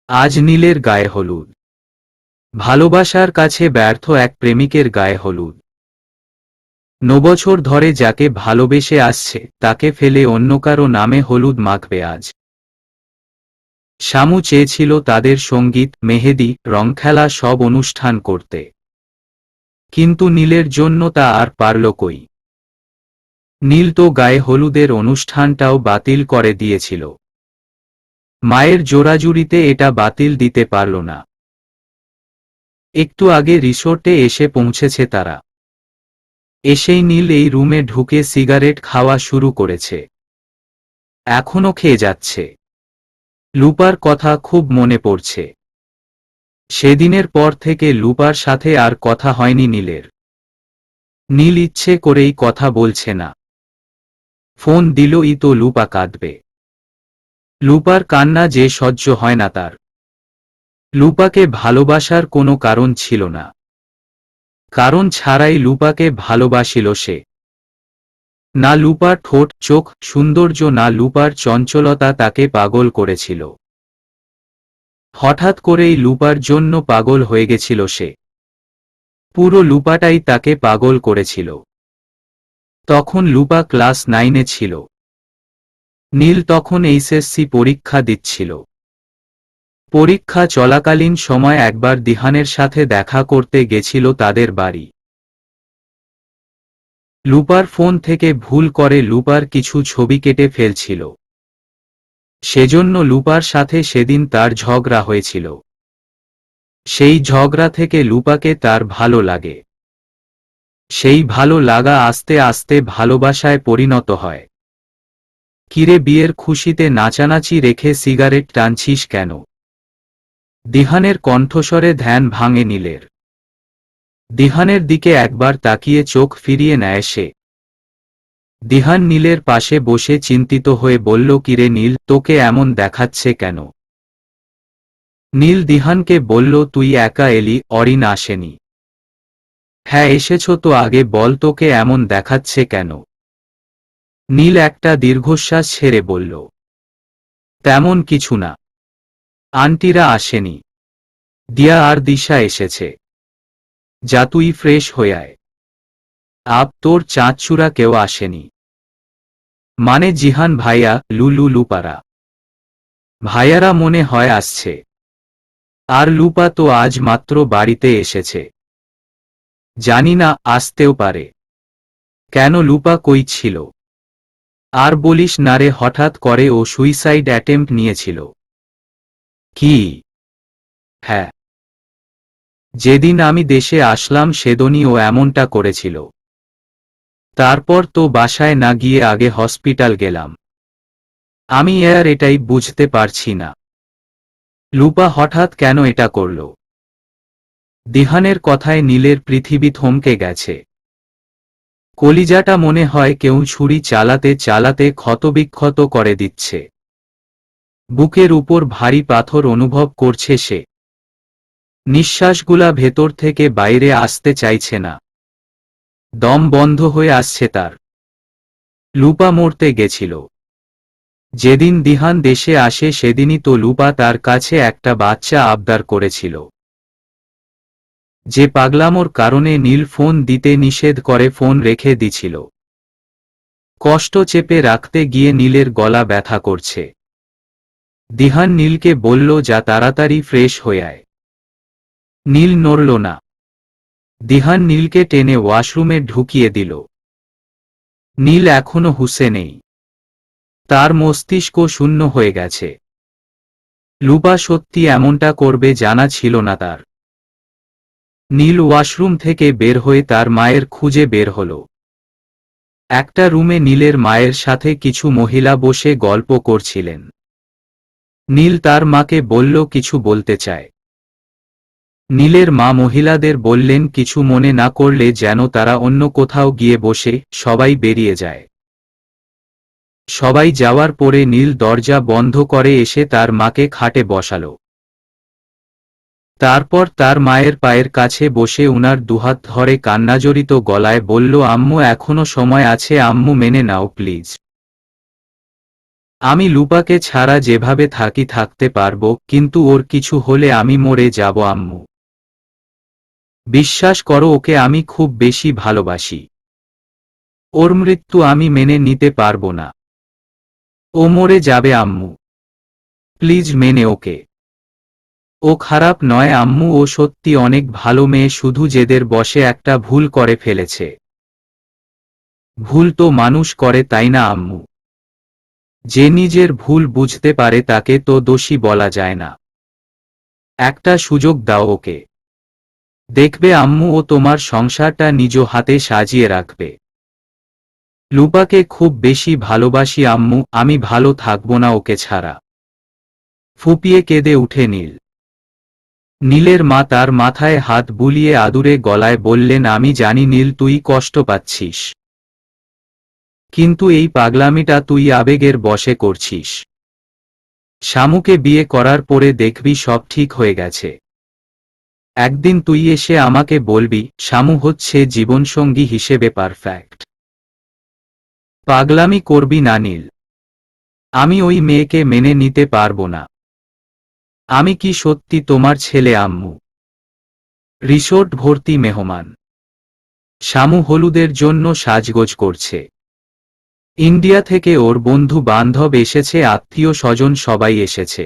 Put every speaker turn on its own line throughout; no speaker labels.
আজ নীলের গায়ে হলুদ। ভালোবাসার কাছে ব্যর্থ এক প্রেমিকের গায়ে হলুদ। 9 বছর ধরে যাকে ভালোবেসে আসছে তাকে ফেলে অন্য কারো নামে হলুদ মাখবে আজ। শামু চেয়েছিল তাদের সঙ্গীত, মেহেদি, রংখেলা সব অনুষ্ঠান করতে, কিন্তু নীলের জন্য তা আর পারল কই। নীল তো গায়ে হলুদের অনুষ্ঠানটাও বাতিল করে দিয়েছিল। মায়ের জোরাজুরিতে এটা বাতিল দিতে পারল না। একটু আগে রিসোর্টে এসে পৌঁছেছে তারা। এসেই নীল এই রুমে ঢুকে সিগারেট খাওয়া শুরু করেছে। এখনো খেয়ে যাচ্ছে। লুপার কথা খুব মনে পড়ছে। সেদিনের পর থেকে লুপার সাথে আর কথা হয়নি নীলের। নীল ইচ্ছে করেই কথা বলছে না। ফোন দিলই তো লুপা কাঁদবে। লুপার কান্না যে সহ্য হয় না তার। লুপাকে ভালোবাসার কোনো কারণ ছিল না। কারণ ছাড়াই লুপাকে ভালোবাসিল সে। না লুপার ঠোঁট, চোখ, সৌন্দর্য, না লুপার চঞ্চলতা তাকে পাগল করেছিল। হঠাৎ করেই লুপার জন্য পাগল হয়ে গেছিল সে। পুরো লুপাটাই তাকে পাগল করেছিল। তখন লুপা ক্লাস 9-এ ছিল। নীল তখন এইচএসসি পরীক্ষা দিচ্ছিল। পরীক্ষা চলাকালীন সময় একবার দিহানের সাথে দেখা করতে গেছিল তাদের বাড়ি। লুপার ফোন থেকে ভুল করে লুপার কিছু ছবি কেটে ফেলছিল। সেজন্য লুপার সাথে সেদিন তার ঝগড়া হয়েছিল। সেই ঝগড়া থেকে লুপাকে তার ভালো লাগে। সেই ভালো লাগা আস্তে আস্তে ভালোবাসায় পরিণত হয়। কিরে, বিয়ের খুশিতে নাচানাচি রেখে সিগারেট টানছিস কেন? দিহানের কণ্ঠস্বরে ধ্যান ভাঙে নীলের। দিহানের দিকে একবার তাকিয়ে চোখ ফিরিয়ে নেয় সে। দিহান নীলের পাশে বসে চিন্তিত হয়ে বলল, কিরে নীল, তোকে এমন দেখাচ্ছে কেন? নীল দিহানকে বলল, তুই একা এলি, অরিন আসেনি? হ্যাঁ এসেছ তো, আগে বল তোকে এমন দেখাচ্ছে কেন? নীল একটা দীর্ঘশ্বাস ছেড়ে বলল, তেমন কিছু না। আন্টিরা আসেনি। দিয়া আর দিশা এসেছে। যা তুই ফ্রেশ হয়ে আয়। তোর চাঁদচূড়া কেউ আসেনি? মানে জিহান ভাইয়া, লুলু, লুপারা ভাইয়ারা মনে হয় আসছে। আর লুপা তো আজ মাত্র বাড়িতে এসেছে। জানি না, আসতেও পারে। কেন, লুপা কই ছিল? আর বলিস না রে, হঠাৎ করে ও সুইসাইড অ্যাটেম্প্ট নিয়েছিল। কি? হ্যাঁ, যেদিন আমি দেশে আসলাম সেদিনই ও এমনটা করেছিল। তারপর তো বাসায় না গিয়ে আগে হসপিটাল গেলাম। আমি এটাই বুঝতে পারছি না, লুপা হঠাৎ কেন এটা করল। দিহানের কথায় নীলের পৃথিবী থমকে গেছে। কলিজাটা মনে হয় কেউ ছুরি চালাতে চালাতে ক্ষতবিক্ষত করে দিচ্ছে। বুকের উপর ভারী পাথর অনুভব করছে সে। নিঃশ্বাসগুলা ভেতর থেকে বাইরে আসতে চাইছে না। দম বন্ধ হয়ে আসছে তার। লুপা মরতে গেছিল। যেদিন দিহান দেশে আসে সেদিনই তো লুপা তার কাছে একটা বাচ্চা আবদার করেছিল। যে পাগলামোর কারণে নীল ফোন দিতে নিষেধ করে ফোন রেখে দিছিল। কষ্ট চেপে রাখতে গিয়ে নীলের গলা ব্যথা করছে। দিহান নীলকে বলল, যা তাড়াতাড়ি ফ্রেশ হয়ে আয়। নীল নড়ল না। দিহান নীলকে টেনে ওয়াশরুমে ঢুকিয়ে দিল। নীল এখনো হুঁশে নেই। তার মস্তিষ্ক শূন্য হয়ে গেছে। লুপা সত্যি এমনটা করবে জানা ছিল না তার। নীল ওয়াশরুম থেকে বের হয়ে তার মায়ের খুঁজে বের হল। একটা রুমে নীলের মায়ের সাথে কিছু মহিলা বসে গল্প করছিলেন। নীল তার মাকে বলল, কিছু বলতে চায়। নীলের মা মহিলাদের বললেন, কিছু মনে না করলে যেন তারা অন্য কোথাও গিয়ে বসে, সবাই বেরিয়ে যায়। সবাই যাওয়ার পরে নীল দরজা বন্ধ করে এসে তার মাকে খাটে বসালো। তারপর তার মায়ের পায়ের কাছে বসে উনার দুহাত ধরে কান্নাজড়িত গলায় বলল, আম্মু এখনো সময় আছে, আম্মু মেনে নাও প্লিজ। আমি লুপাকে ছাড়া যেভাবে থাকি থাকতে পারবো, কিন্তু ওর কিছু হলে আমি মরে যাব আম্মু। বিশ্বাস করো, ওকে আমি খুব বেশি ভালোবাসি। ওর মৃত্যু আমি মেনে নিতে পারবো না। ও মরে যাবে আম্মু। প্লিজ মেনে ওকে। ও খারাপ নয় আম্মু, ও সত্যি অনেক ভালো মেয়ে, শুধু জেদের বশে একটা ভুল করে ফেলেছে। ভুল তো মানুষ করে, তাই না আম্মু? যে নিজের ভুল বুঝতে পারে তাকে তো দোষী বলা যায় না। একটা সুযোগ দাও ওকে। দেখবে আম্মু, ও তোমার সংসারটা নিজ হাতে সাজিয়ে রাখবে। লুপাকে খুব বেশি ভালোবাসি আম্মু, আমি ভালো থাকব না ওকে ছাড়া। ফুপিয়ে কেঁদে উঠে নীল। নীলের মা তার মাথায় হাত বুলিয়ে আদুরে গলায় বললেন, আমি জানি নীল, তুই কষ্ট পাচ্ছিস, কিন্তু এই পাগলামিটা তুই আবেগের বশে করছিস। শামুকে বিয়ে করার পরে দেখবি সব ঠিক হয়ে গেছে। একদিন তুই এসে আমাকে বলবি শামু হচ্ছে জীবনসঙ্গী হিসেবে পারফেক্ট। পাগলামি করবি না নীল। আমি ওই মেয়েকে মেনে নিতে পারবো না। আমি কি সত্যি তোমার ছেলে আম্মু? রিসোর্ট ভর্তি মেহমান। শামু হলুদের জন্য সাজগোজ করছে। ইন্ডিয়া থেকে ওর বন্ধু বান্ধব এসেছে, আত্মীয় স্বজন সবাই এসেছে।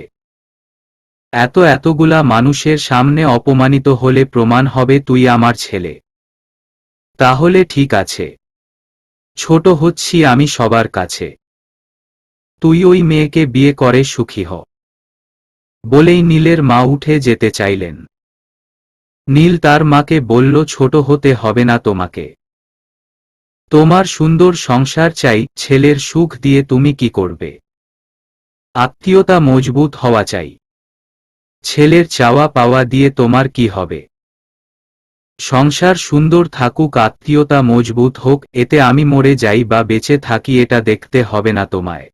এতগুলা মানুষের সামনে অপমানিত হলে প্রমাণ হবে তুই আমার ছেলে। তাহলে ঠিক আছে, ছোট হচ্ছি আমি সবার কাছে। তুই ওই মেয়েকে বিয়ে করে সুখী হ। বলেই নীলের মা উঠে যেতে চাইলেন। নীল তার মাকে বলল, ছোট হতে হবে না তোমাকে। তোমার সুন্দর সংসার চাই, ছেলের সুখ দিয়ে তুমি কি করবে? আত্মীয়তা মজবুত হওয়া চাই। ছেলের চাওয়া পাওয়া দিয়ে তোমার কি হবে? সংসার সুন্দর থাকুক, আত্মীয়তা মজবুত হোক, এতে আমি মরে যাই বা বেঁচে থাকি এটা দেখতে হবে না তোমায়।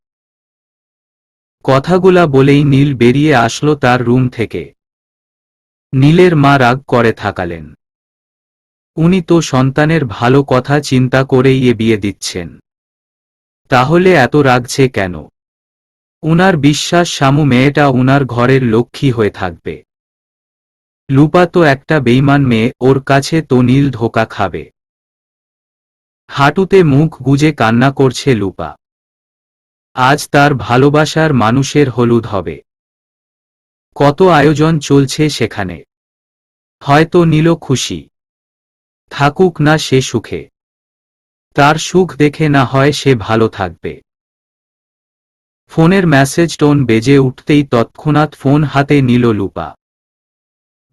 কথাগুলা বলেই নীল বেরিয়ে আসলো তার রুম থেকে। নীলের মা রাগ করে থাকালেন। উনি তো সন্তানের ভালো কথা চিন্তা করেই এ বিয়ে দিচ্ছেন, তাহলে এত রাগছে কেন? উনার বিশ্বাস শামু মেয়েটা উনার ঘরের লক্ষ্মী হয়ে থাকবে। লুপা তো একটা বেইমান মেয়ে, ওর কাছে তো নীল ধোঁকা খাবে। হাঁটুতে মুখ গুজে কান্না করছে লুপা। আজ তার ভালোবাসার মানুষের হলুদ হবে। কত আয়োজন চলছে সেখানে। হয়তো নীলও খুশি। থাকুক না সে সুখে। তার সুখ দেখে না হয় সে ভালো থাকবে। ফোনের মেসেজ টোন বেজে উঠতেই তৎক্ষণাৎ ফোন হাতে নিল লুপা।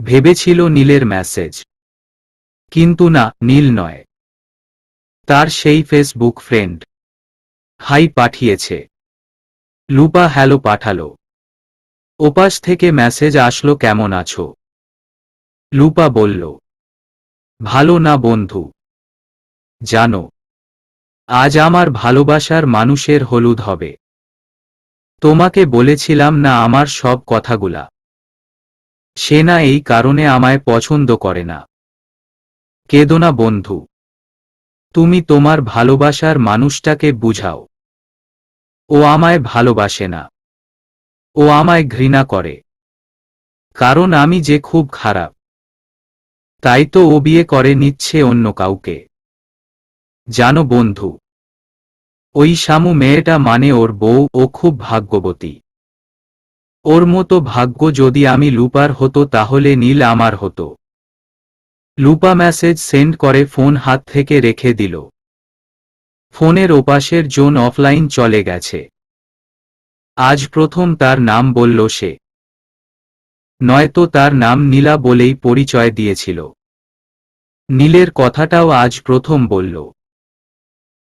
ভেবেছিল নীলের মেসেজ, কিন্তু না, নীল নয়। তার সেই ফেসবুক ফ্রেন্ড হাই পাঠিয়েছে। লুপা হ্যালো পাঠালো। ওপাশ থেকে মেসেজ আসলো, কেমন আছো? লুপা বলল, ভালো না বন্ধু। জানো, আজ আমার ভালোবাসার মানুষের হলুদ হবে। তোমাকে বলেছিলাম না আমার সব কথাগুলা। সে না এই কারণে আমায় পছন্দ করে না। কেঁদো না বন্ধু। তুমি তোমার ভালোবাসার মানুষটাকে বুঝাও। ও আমায় ভালোবাসে না। ও আমায় ঘৃণা করে। কারণ আমি যে খুব খারাপ। তাই তো ও বিয়ে করে নিচ্ছে অন্য কাউকে। জানো বন্ধু, ওই শামু মেয়েটা মানে ওর বউ, ও খুব ভাগ্যবতী। ওর মতো ভাগ্য যদি আমি লুপার হতো তাহলে নীল আমার হতো। লুপা মেসেজ সেন্ড করে ফোন হাত থেকে রেখে দিল। ফোনের ওপাশের জোন অফলাইন চলে গেছে। আজ প্রথম তার নাম বলল সে। নয়তো তার নাম নীলা বলেই পরিচয় দিয়েছিল। নীলের কথাটাও আজ প্রথম বলল।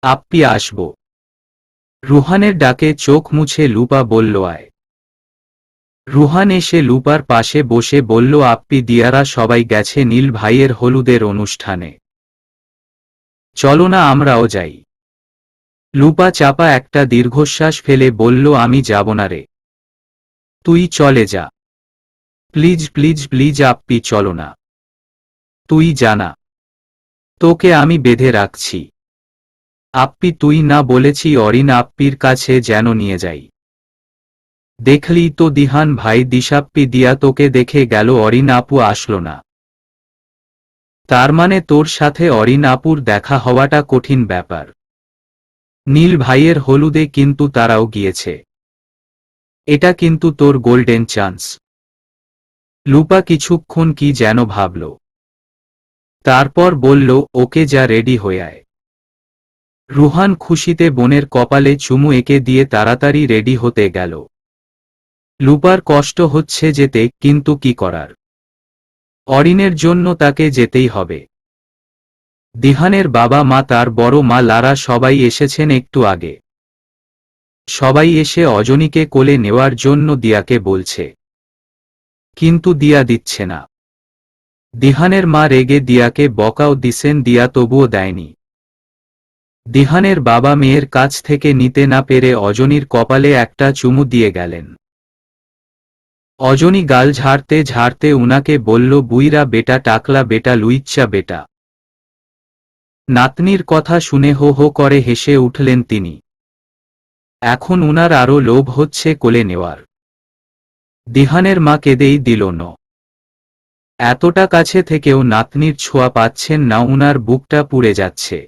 আপ্পি আসব। রুহানের ডাকে চোখ মুছে লুপা বলল, আয়। রুহান এসে লুপার পাশে বসে বলল, আপ্পি দিয়ারা সবাই গেছে নীল ভাইয়ের হলুদের অনুষ্ঠানে। চলো না আমরাও যাই। লুপা চাপা একটা দীর্ঘশ্বাস ফেলে বলল, আমি যাব না রে। তুই চলে যা। প্লিজ প্লিজ প্লিজ আপ্পি, চলো না। তুই জানা, তোকে আমি বেঁধে রাখছি। আপ্পি তুই না বলেছি অরিন আপ্পির কাছে যেন নিয়ে যাই। দেখলি তো দিহান ভাই, দিশাপ্পি দিয়া তোকে দেখে গেল, অরিন আপু আসলো না। তার মানে তোর সাথে অরিন আপুর দেখা হওয়াটা কঠিন ব্যাপার। নীল ভাইয়ের হলুদে কিন্তু তারাও গিয়েছে। এটা কিন্তু তোর গোল্ডেন চান্স। লুপা কিছুক্ষণ কি যেন ভাবল, তারপর বলল, ওকে যা, রেডি হয়ে আয়। রুহান খুশিতে বোনের কপালে চুমু এঁকে দিয়ে তাড়াতাড়ি রেডি হতে গেল। লুপার কষ্ট হচ্ছে যেতে, কিন্তু কি করার, অরিনের জন্য তাকে যেতেই হবে। দিহানের বাবা মা, তার বড় মা লারা সবাই এসেছেন একটু আগে। সবাই এসে অজনীকে কোলে নেওয়ার জন্য দিয়াকে বলছে, কিন্তু দিয়া দিচ্ছে না। দিহানের মা রেগে দিয়াকে বকাও দিছেন, দিয়া তবুও দেয়নি। দিহানের বাবা মেয়ের কাছ থেকে নিতে না পেরে অজনীর কপালে একটা চুমু দিয়ে গেলেন। অজনী গাল ঝাড়তে ঝাড়তে উনাকে বলল, বুইরা বেটা, টাকলা বেটা, লুইচ্চা বেটা। নাতনির কথা শুনে হো হো করে হেসে উঠলেন তিনি। এখন উনার আরও লোভ হচ্ছে কোলে নেওয়ার। দিহানের মা কেঁদেই দিল ন। এতটা কাছে থেকেও নাতনির ছোঁয়া পাচ্ছেন না, উনার বুকটা পুড়ে যাচ্ছে।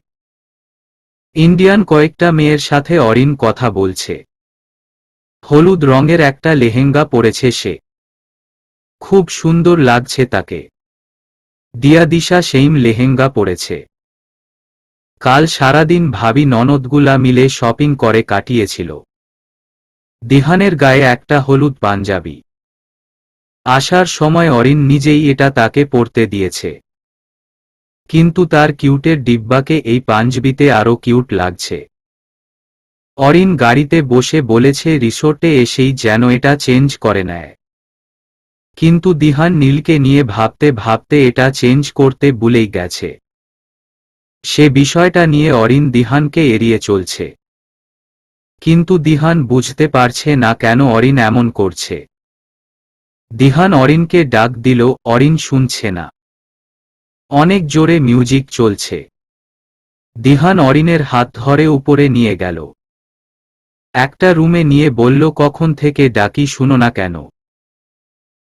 ইন্ডিয়ান কয়েকটা মেয়ের সাথে অরিন কথা বলছে। হলুদ রঙের একটা লেহেঙ্গা পরেছে সে। খুব সুন্দর লাগছে তাকে। দিয়া দিশা সেইম লেহেঙ্গা পরেছে। কাল সারাদিন ভাবি ননদগুলা মিলে শপিং করে কাটিয়েছিল। দিহানের গায়ে একটা হলুদ পাঞ্জাবি। আসার সময় অরিন নিজেই এটা তাকে পরতে দিয়েছে। কিন্তু তার কিউটের ডিব্বাকে এই পাঞ্জাবিতে আরও কিউট লাগছে। অরিন গাড়িতে বসে বলেছে রিসোর্টে এসেই যেন এটা চেঞ্জ করে নেয়। কিন্তু দিহান নীলকে নিয়ে ভাবতে ভাবতে এটা চেঞ্জ করতে ভুলেই গেছে। সে বিষয়টা নিয়ে অরিন দিহানকে এড়িয়ে চলছে। কিন্তু দিহান বুঝতে পারছে না কেন অরিন এমন করছে। দিহান অরিনকে ডাক দিল, অরিন শুনছে না। অনেক জোরে মিউজিক চলছে। দিহান অরিনের হাত ধরে উপরে নিয়ে গেল। একটা রুমে নিয়ে বলল, কখন থেকে ডাকি, শুনো না কেন?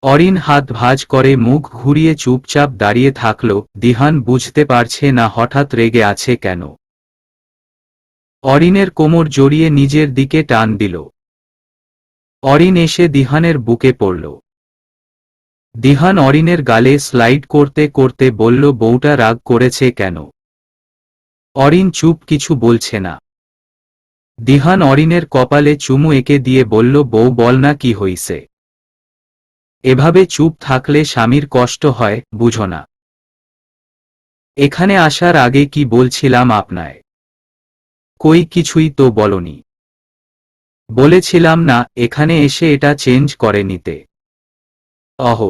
অরিন হাত ভাঁজ করে মুখ ঘুরিয়ে চুপচাপ দাঁড়িয়ে থাকল। দিহান বুঝতে পারছে না হঠাৎ রেগে আছে কেন। অরিনের কোমর জড়িয়ে নিজের দিকে টান দিল। অরিন এসে দিহানের বুকে পড়ল। দিহান অরিনের গালে স্লাইড করতে করতে বলল, বউটা রাগ করেছে কেন? অরিন চুপ, কিছু বলছে না। দিহান অরিনের কপালে চুমু এঁকে দিয়ে বলল, বউ বল না কি হইছে? এভাবে চুপ থাকলে স্বামীর কষ্ট হয়, বুঝো না? এখানে আসার আগে কি বলছিলাম আপনায়? কই, কিছুই তো বলনি। বলেছিলাম না এখানে এসে এটা চেঞ্জ করে নিতে? অহ,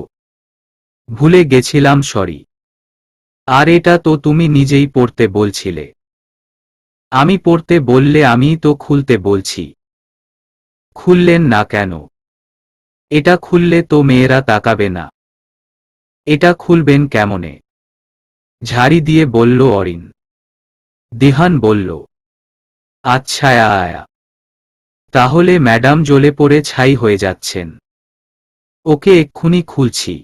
ভুলে গেছিলাম, সরি। আর এটা তো তুমি নিজেই পড়তে বলছিলে। আমি পড়তে বললে আমিই তো খুলতে বলছি। খুললেন না কেন? এটা খুললে তো মেয়েরা তাকাবে না। এটা খুলবেন কেমনে? ঝাড়ি দিয়ে বলল অরিন। দিহান বলল, আচ্ছা আয়া, তাহলে ম্যাডাম জ্বলে পড়ে ছাই হয়ে যাচ্ছেন। ওকে এক্ষুনি খুলছি।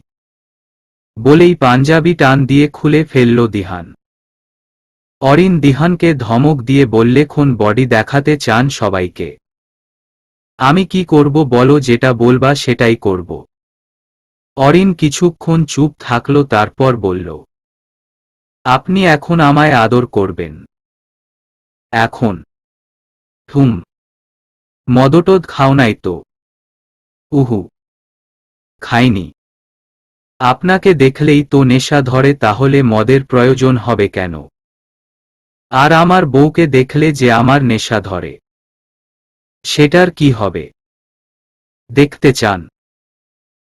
বলেই পাঞ্জাবি টান দিয়ে খুলে ফেলল দিহান। অরিন দিহানকে ধমক দিয়ে বললে, কোন বডি দেখাতে চান সবাইকে? আমি কি করব বলো, যেটা বলবা সেটাই করব। অরিন কিছুক্ষণ চুপ থাকল, তারপর বলল, আপনি এখন আমায় আদর করবেন। এখন? হুম। মদটদ খাও নাই তো? উহু, খাইনি। আপনাকে দেখলেই তো নেশা ধরে, তাহলে মদের প্রয়োজন হবে কেন? আর আমার বউকে দেখলে যে আমার নেশা ধরে, সেটার কি হবে? দেখতে চান?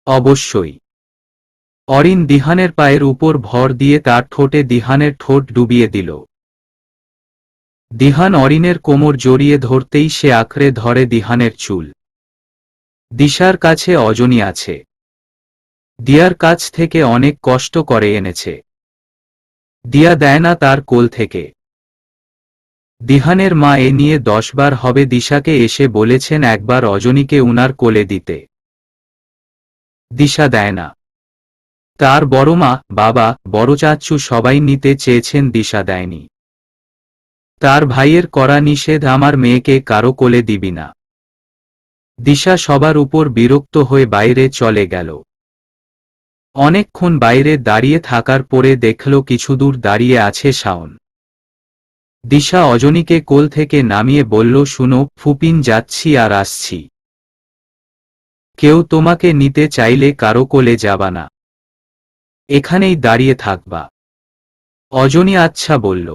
অবশ্যই। অরিন দিহানের পায়ের উপর ভর দিয়ে তার ঠোঁটে দিহানের ঠোঁট ডুবিয়ে দিল। দিহান অরিনের কোমর জড়িয়ে ধরতেই সে আঁকড়ে ধরে দিহানের চুল। দিশার কাছে অজনী আছে। দিয়ার কাছ থেকে অনেক কষ্ট করে এনেছে। দিয়া দেয় না তার কোল থেকে। দিহানের মা এ নিয়ে 10 বার হবে দিশাকে এসে বলেছেন একবার অজনীকে উনার কোলে দিতে। দিশা দেয় না। তার বড় মা, বাবা, বড় চাচ্চু সবাই নিতে চেয়েছেন, দিশা দেয়নি। তার ভাইয়ের করা নিষেধ, আমার মেয়েকে কারো কোলে দিবি না। দিশা সবার উপর বিরক্ত হয়ে বাইরে চলে গেল। অনেকক্ষণ বাইরে দাঁড়িয়ে থাকার পরে দেখল কিছুদূর দাঁড়িয়ে আছে শাওন। দিশা অজনীকে কোল থেকে নামিয়ে বলল, শুনো ফুপিন, যাচ্ছি আর আসছি। কেউ তোমাকে নিতে চাইলে কারো কোলে যাবা না, এখানেই দাঁড়িয়ে থাকবা। অজনী আচ্ছা বলল।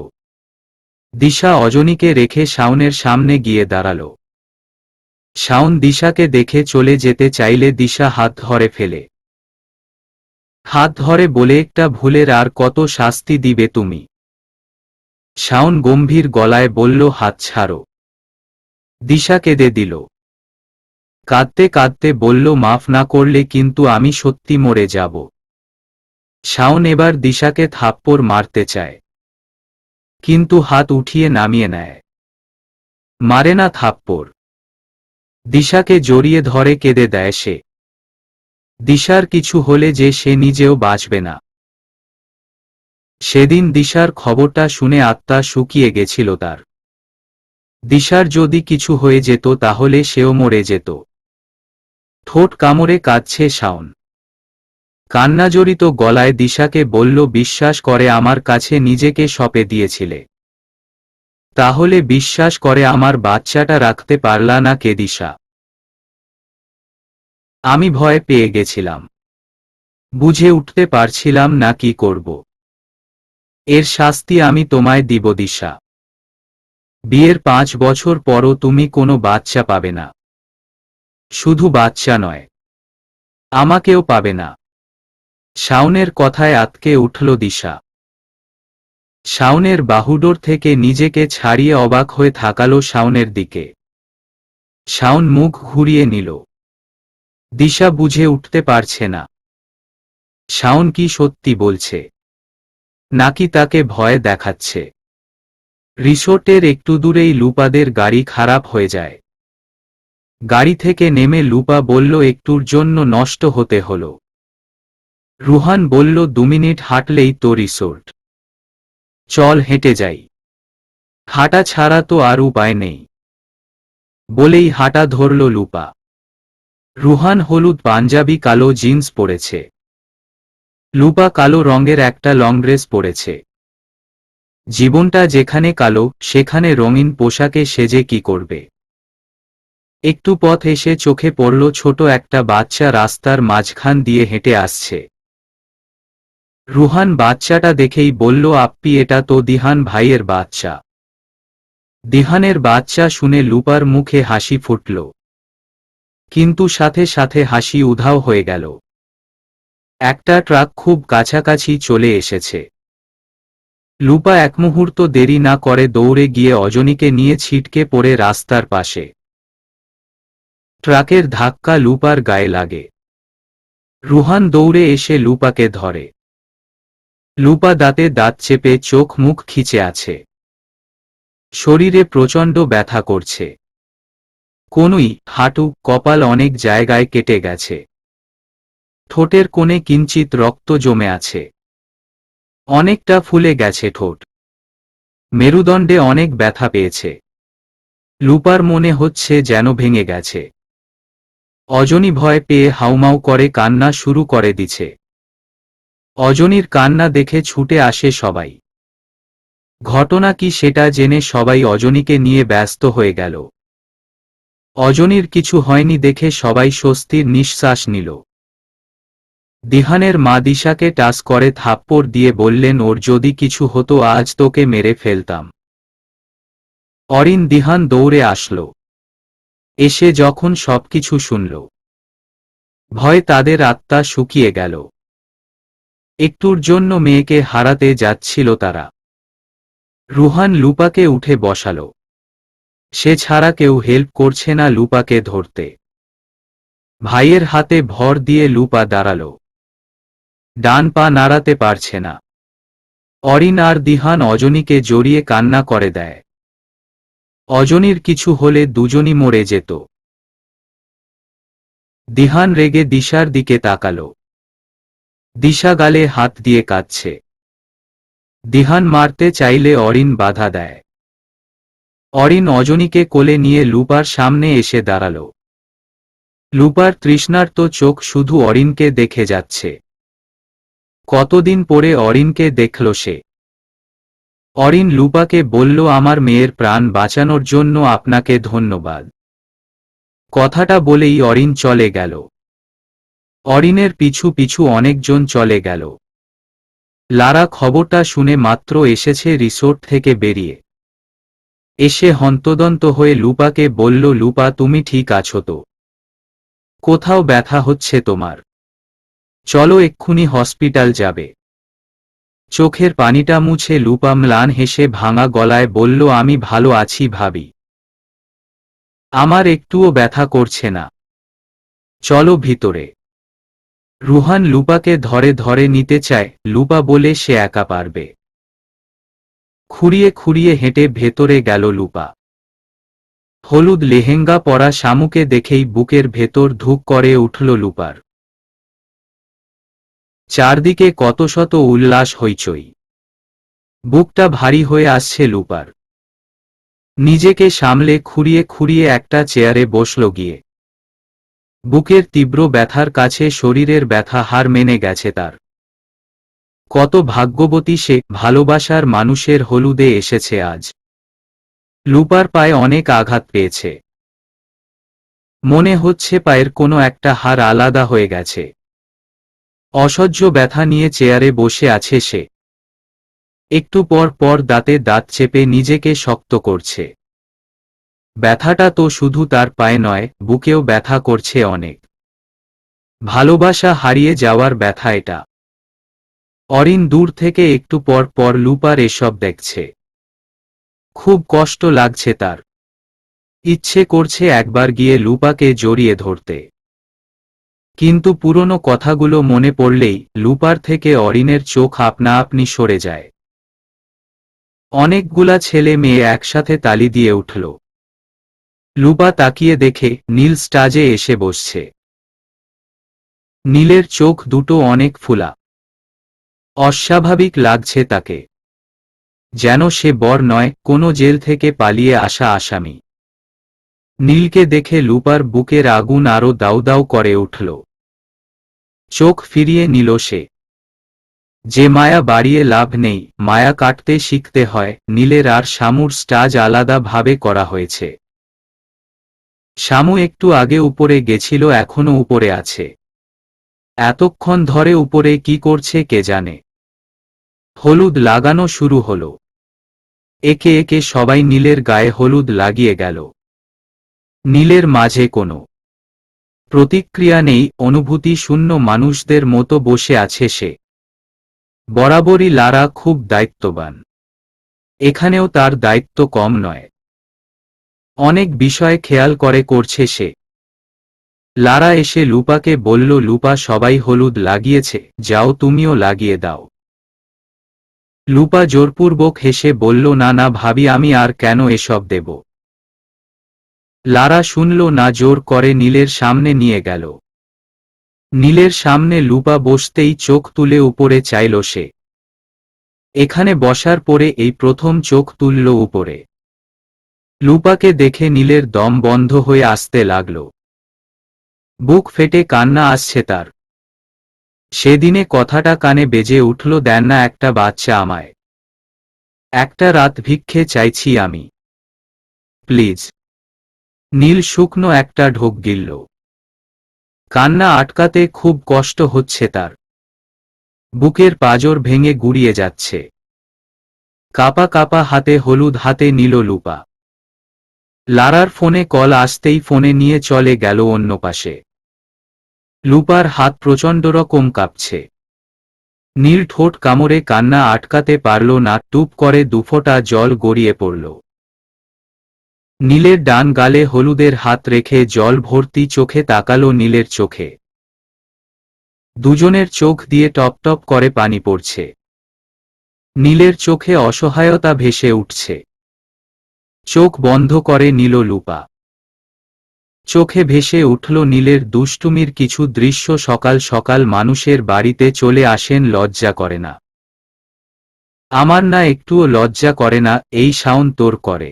দিশা অজনীকে রেখে শাওনের সামনে গিয়ে দাঁড়াল। শাওন দিশাকে দেখে চলে যেতে চাইলে দিশা হাত ধরে ফেলে। হাত ধরে বলে, একটা ভুলের আর কত শাস্তি দিবে তুমি? শাওন গম্ভীর গলায় বলল, হাত ছাড়ো। দিশা কেঁদে দিল। কাঁদতে কাঁদতে বলল, মাফ না করলে কিন্তু আমি সত্যি মরে যাব। শাওন এবার দিশাকে থাপ্পড় মারতে চায়, কিন্তু হাত উঠিয়ে নামিয়ে নেয়। মারে না থাপ্পড়, দিশাকে জড়িয়ে ধরে কেঁদে দেয় সে। দিশার কিছু হলে যে সে নিজেও বাঁচবে না। সেদিন দিশার খবরটা শুনে আত্মা শুকিয়ে গেছিল তার। দিশার যদি কিছু হয়ে যেত তাহলে সেও মরে যেত। ঠোঁট কামড়ে কাঁদছে শাওন। কান্নাজড়িত গলায় দিশাকে বলল, বিশ্বাস করে আমার কাছে নিজেকে সঁপে দিয়েছিলে, তাহলে বিশ্বাস করে আমার বাচ্চাটা রাখতে পারলা না কে দিশা? আমি ভয় পেয়ে গেছিলাম, বুঝে উঠতে পারছিলাম না কি করব। এর শাস্তি আমি তোমায় দিব দিশা। বিয়ের 5 বছর পরও তুমি কোনো বাচ্চা পাবে না। শুধু বাচ্চা নয়, আমাকেও পাবে না। শাওনের কথায় আঁতকে উঠল দিশা। শাওনের বাহুডোর থেকে নিজেকে ছাড়িয়ে অবাক হয়ে তাকালো শাওনের দিকে। শাওন মুখ ঘুরিয়ে নিল। দিশা বুঝে উঠতে পারছে না শাওন কি সত্যি বলছে, নাকি তাকে ভয় দেখাচ্ছে। রিসোর্টের একটু দূরেই লুপাদের গাড়ি খারাপ হয়ে যায়। গাড়ি থেকে নেমে লুপা বলল, একটুর জন্য নষ্ট হতে হলো। রুহান বলল, 2 মিনিট হাঁটলেই তো রিসোর্ট। চল হেঁটে যাই। হাঁটা ছাড়া তো আর উপায় নেই, বলেই হাঁটা ধরল লুপা। রুহান হলুদ পাঞ্জাবি, কালো জিন্স পরেছে। লুপা কালো রঙের একটা লং ড্রেস পরেছে। জীবনটা যেখানে কালো, সেখানে রঙিন পোশাকে সেজে কি করবে? একটু পথ এসে চোখে পড়ল ছোট একটা বাচ্চা রাস্তার মাঝখান দিয়ে হেঁটে আসছে। রুহান বাচ্চাটা দেখেই বলল, আপ্পি, এটা তো দিহান ভাইয়ের বাচ্চা। দিহানের বাচ্চা শুনে লুপার মুখে হাসি ফুটল, কিন্তু সাথে সাথে হাসি উধাও হয়ে গেল। একটা ট্রাক খুব কাছাকাছি চলে এসেছে। লুপা এক মুহূর্ত দেরি না করে দৌড়ে গিয়ে অজনীকে নিয়ে ছিটকে পড়ে রাস্তার পাশে। ট্রাকের ধাক্কা লুপার গায়ে লাগে। রুহান দৌড়ে এসে লুপাকে ধরে। লুপা দাঁতে দাঁত চেপে চোখ মুখ খিচে আছে। শরীরে প্রচণ্ড ব্যথা করছে। কনুই, হাঁটু, কপাল অনেক জায়গায় কেটে গেছে। ঠোঁটের কোণে কিঞ্চিত রক্ত জমে আছে। অনেকটা ফুলে গেছে ঠোঁট। মেরুদণ্ডে অনেক ব্যথা পেয়েছে। লুপার মনে হচ্ছে যেন ভেঙে গেছে। অজনী ভয় পেয়ে হাউমাউ করে কান্না শুরু করে দিছে। অজনীর কান্না দেখে ছুটে আসে সবাই। ঘটনা কি সেটা জেনে সবাই অজনীকে নিয়ে ব্যস্ত হয়ে গেল। অজনীর কিছু হয়নি দেখে সবাই স্বস্তির নিঃশ্বাস নিল। দিহানের মা দিশাকে টাচ করে থাপ্পড় দিয়ে বললেন, ওর যদি কিছু হতো আজ তোকে মেরে ফেলতাম। অরিন দিহান দৌড়ে আসল। এসে যখন সবকিছু শুনল, ভয় তাদের আত্মা শুকিয়ে গেল। একটুর জন্য মেয়েকে হারাতে যাচ্ছিল তারা। রুহান লুপাকে উঠে বসাল। সে ছাড়া কেউ হেল্প করছে না লুপাকে ধরতে। ভাইয়ের হাতে ভর দিয়ে লুপা দাঁড়াল। ডান পা নাড়াতে পারছে না। অরিন আর দিহান অজনীকে জড়িয়ে কান্না করে দেয়। অজনীর কিছু হলে দুজনই মরে যেত। দিহান রেগে দিশার দিকে তাকালো। দিশা গালে হাত দিয়ে কাঁদছে। দিহান মারতে চাইলে অরিন বাধা দেয়। অরিন অজনীকে কোলে নিয়ে লুপার সামনে এসে দাঁড়াল। লুপার তৃষ্ণার্ত চোখ শুধু অরিনকে দেখে যাচ্ছে। কতদিন পরে অরিনকে দেখল সে। অরিন লুপাকে বলল, আমার মেয়ের প্রাণ বাঁচানোর জন্য আপনাকে ধন্যবাদ। কথাটা বলেই অরিন চলে গেল। অরিনের পিছু পিছু অনেকজন চলে গেল। লারা খবরটা শুনে মাত্র এসেছে রিসোর্ট থেকে বেরিয়ে। এসে হন্তদন্ত হয়ে লুপাকে বলল, লুপা তুমি ঠিক আছো তো? কোথাও ব্যথা হচ্ছে তোমার? চলো এক্ষুনি হসপিটাল যাবে। চোখের পানিটা মুছে লুপা ম্লান হেসে ভাঙা গলায় বলল, আমি ভালো আছি ভাবি। আমার একটুও ব্যথা করছে না। চলো ভিতরে। রুহান লুপাকে ধরে ধরে নিতে চায়, লুপা বলে সে একা পারবে। খুঁড়িয়ে খুঁড়িয়ে হেঁটে ভেতরে গেল লুপা। হলুদ লেহেঙ্গা পরা শামুকে দেখেই বুকের ভেতর ধুক করে উঠল লুপার। চারদিকে কত শত উল্লাস হইচই। বুকটা ভারী হয়ে আসছে লুপার। নিজেকে সামলে খুঁড়িয়ে খুঁড়িয়ে একটা চেয়ারে বসল গিয়ে। বুকের তীব্র ব্যথার কাছে শরীরের ব্যথা হার মেনে গেছে তার। কত ভাগ্যবতী সে, ভালোবাসার মানুষের হলুদে এসেছে আজ। লুপার পায়ে অনেক আঘাত পেয়েছে। মনে হচ্ছে পায়ের কোনো একটা হাড় আলাদা হয়ে গেছে। অসহ্য ব্যথা নিয়ে চেয়ারে বসে আছে সে। একটু পর পর দাঁতে দাঁত চেপে নিজেকে শক্ত করছে। ব্যথাটা তো শুধু তার পায়ে নয়, বুকেও ব্যথা করছে অনেক। ভালোবাসা হারিয়ে যাওয়ার ব্যথা এটা। অরিন দূর থেকে একটু পর পর লুপার এসব দেখছে। খুব কষ্ট লাগছে তার। ইচ্ছে করছে একবার গিয়ে লুপাকে জড়িয়ে ধরতে। কিন্তু পুরনো কথাগুলো মনে পড়লেই লুপার থেকে অরিনের চোখ আপনা আপনি সরে যায়। অনেকগুলা ছেলে মেয়ে একসাথে তালি দিয়ে উঠল। লুপা তাকিয়ে দেখে নীল স্টাজে এসে বসছে। নীলের চোখ দুটো অনেক ফুলা। অস্বাভাবিক লাগছে তাকে। যেন সে বর নয়, কোনো জেল থেকে পালিয়ে আসা আসামি। নীলকে দেখে লুপার বুকের আগুন আরো দাউ দাউ করে উঠল। চোখ ফিরিয়ে নিল সে। যে মায়া বাড়িয়ে লাভ নেই, মায়া কাটতে শিখতে হয়। নীলের আর শামুর স্টাজ আলাদা ভাবে করা হয়েছে। শামু একটু আগে উপরে গেছিল, এখনো উপরে আছে। এতক্ষণ ধরে উপরে কি করছে কে জানে। হলুদ লাগানো শুরু হলো। একে একে সবাই নীলের গায়ে হলুদ লাগিয়ে গেল। নীলের মাঝে কোনো প্রতিক্রিয়া নেই, অনুভূতি শূন্য মানুষদের মতো বসে আছে সে। বরাবরই লারা খুব দায়িত্ববান। এখানেও তার দায়িত্ব কম নয়। অনেক বিষয় খেয়াল করে করছে সে। লারা এসে লুপাকে বলল, লুপা সবাই হলুদ লাগিয়েছে, যাও তুমিও লাগিয়ে দাও। লুপা জোরপূর্বক হেসে বলল, না না ভাবি, আমি আর কেন এসব দেব। লারা শুনল না, জোর করে নীলের সামনে নিয়ে গেল। নীলের সামনে লুপা বসতেই চোখ তুলে উপরে চাইল সে। এখানে বসার পরে এই প্রথম চোখ তুলল উপরে। লুপাকে দেখে নীলের দম বন্ধ হয়ে আসতে লাগল। বুক ফেটে কান্না আসছে তার। সেদিনে কথাটা কানে বেজে উঠল, দেন না একটা বাচ্চা আমায়। একটা রাত ভিক্ষে চাইছি আমি, প্লিজ। নীল শুকনো একটা ঢোক গিলল। কান্না আটকাতে খুব কষ্ট হচ্ছে তার। বুকের পাঁজর ভেঙে গুড়িয়ে যাচ্ছে। কাপা কাপা হাতে হলুদ হাতে নিল লুপা। লারার ফোনে কল আসতেই ফোনে নিয়ে চলে গেল অন্য পাশে। লুপার হাত প্রচণ্ড রকম কাঁপছে। নীল ঠোঁট কামড়ে কান্না আটকাতে পারল না, টুপ করে দুফোঁটা জল গড়িয়ে পড়ল। নীলের ডান গালে হলুদের হাত রেখে জল ভর্তি চোখে তাকালো নীলের চোখে। দুজনের চোখ দিয়ে টপ টপ করে পানি পড়ছে। নীলের চোখে অসহায়তা ভেসে উঠছে। চোখ বন্ধ করে নিল লুপা। চোখে ভেসে উঠল নীলের দুষ্টুমির কিছু দৃশ্য। সকাল সকাল মানুষের বাড়িতে চলে আসেন, লজ্জা করে না? আমার না একটুও লজ্জা করে না? এই শাওন তোর করে?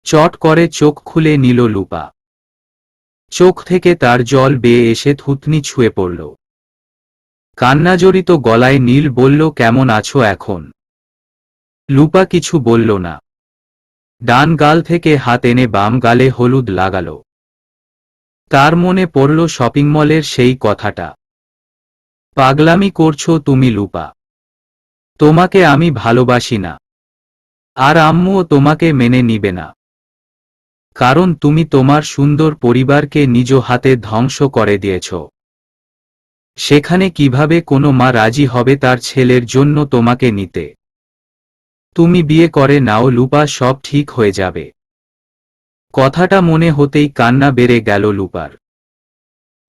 চট করে চোখ খুলে নিল লুপা। চোখ থেকে তার জল বেয়ে এসে থুতনি ছুঁয়ে পড়ল। কান্নাজড়িত গলায় নীল বলল, কেমন আছো এখন? লুপা কিছু বলল না। ডান গাল থেকে হাত এনে বাম গালে হলুদ লাগাল। তার মনে পড়ল শপিং মলের সেই কথাটা। পাগলামি করছো তুমি লুপা? তোমাকে আমি ভালোবাসি না, আর আম্মুও তোমাকে মেনে নিবে না, কারণ তুমি তোমার সুন্দর পরিবারকে নিজ হাতে ধ্বংস করে দিয়েছ। সেখানে কিভাবে কোনো মা রাজি হবে তার ছেলের জন্য তোমাকে নিতে? তুমি বিয়ে করে নাও লুপা, সব ঠিক হয়ে যাবে। কথাটা মনে হতেই কান্না বেড়ে গেল লুপার।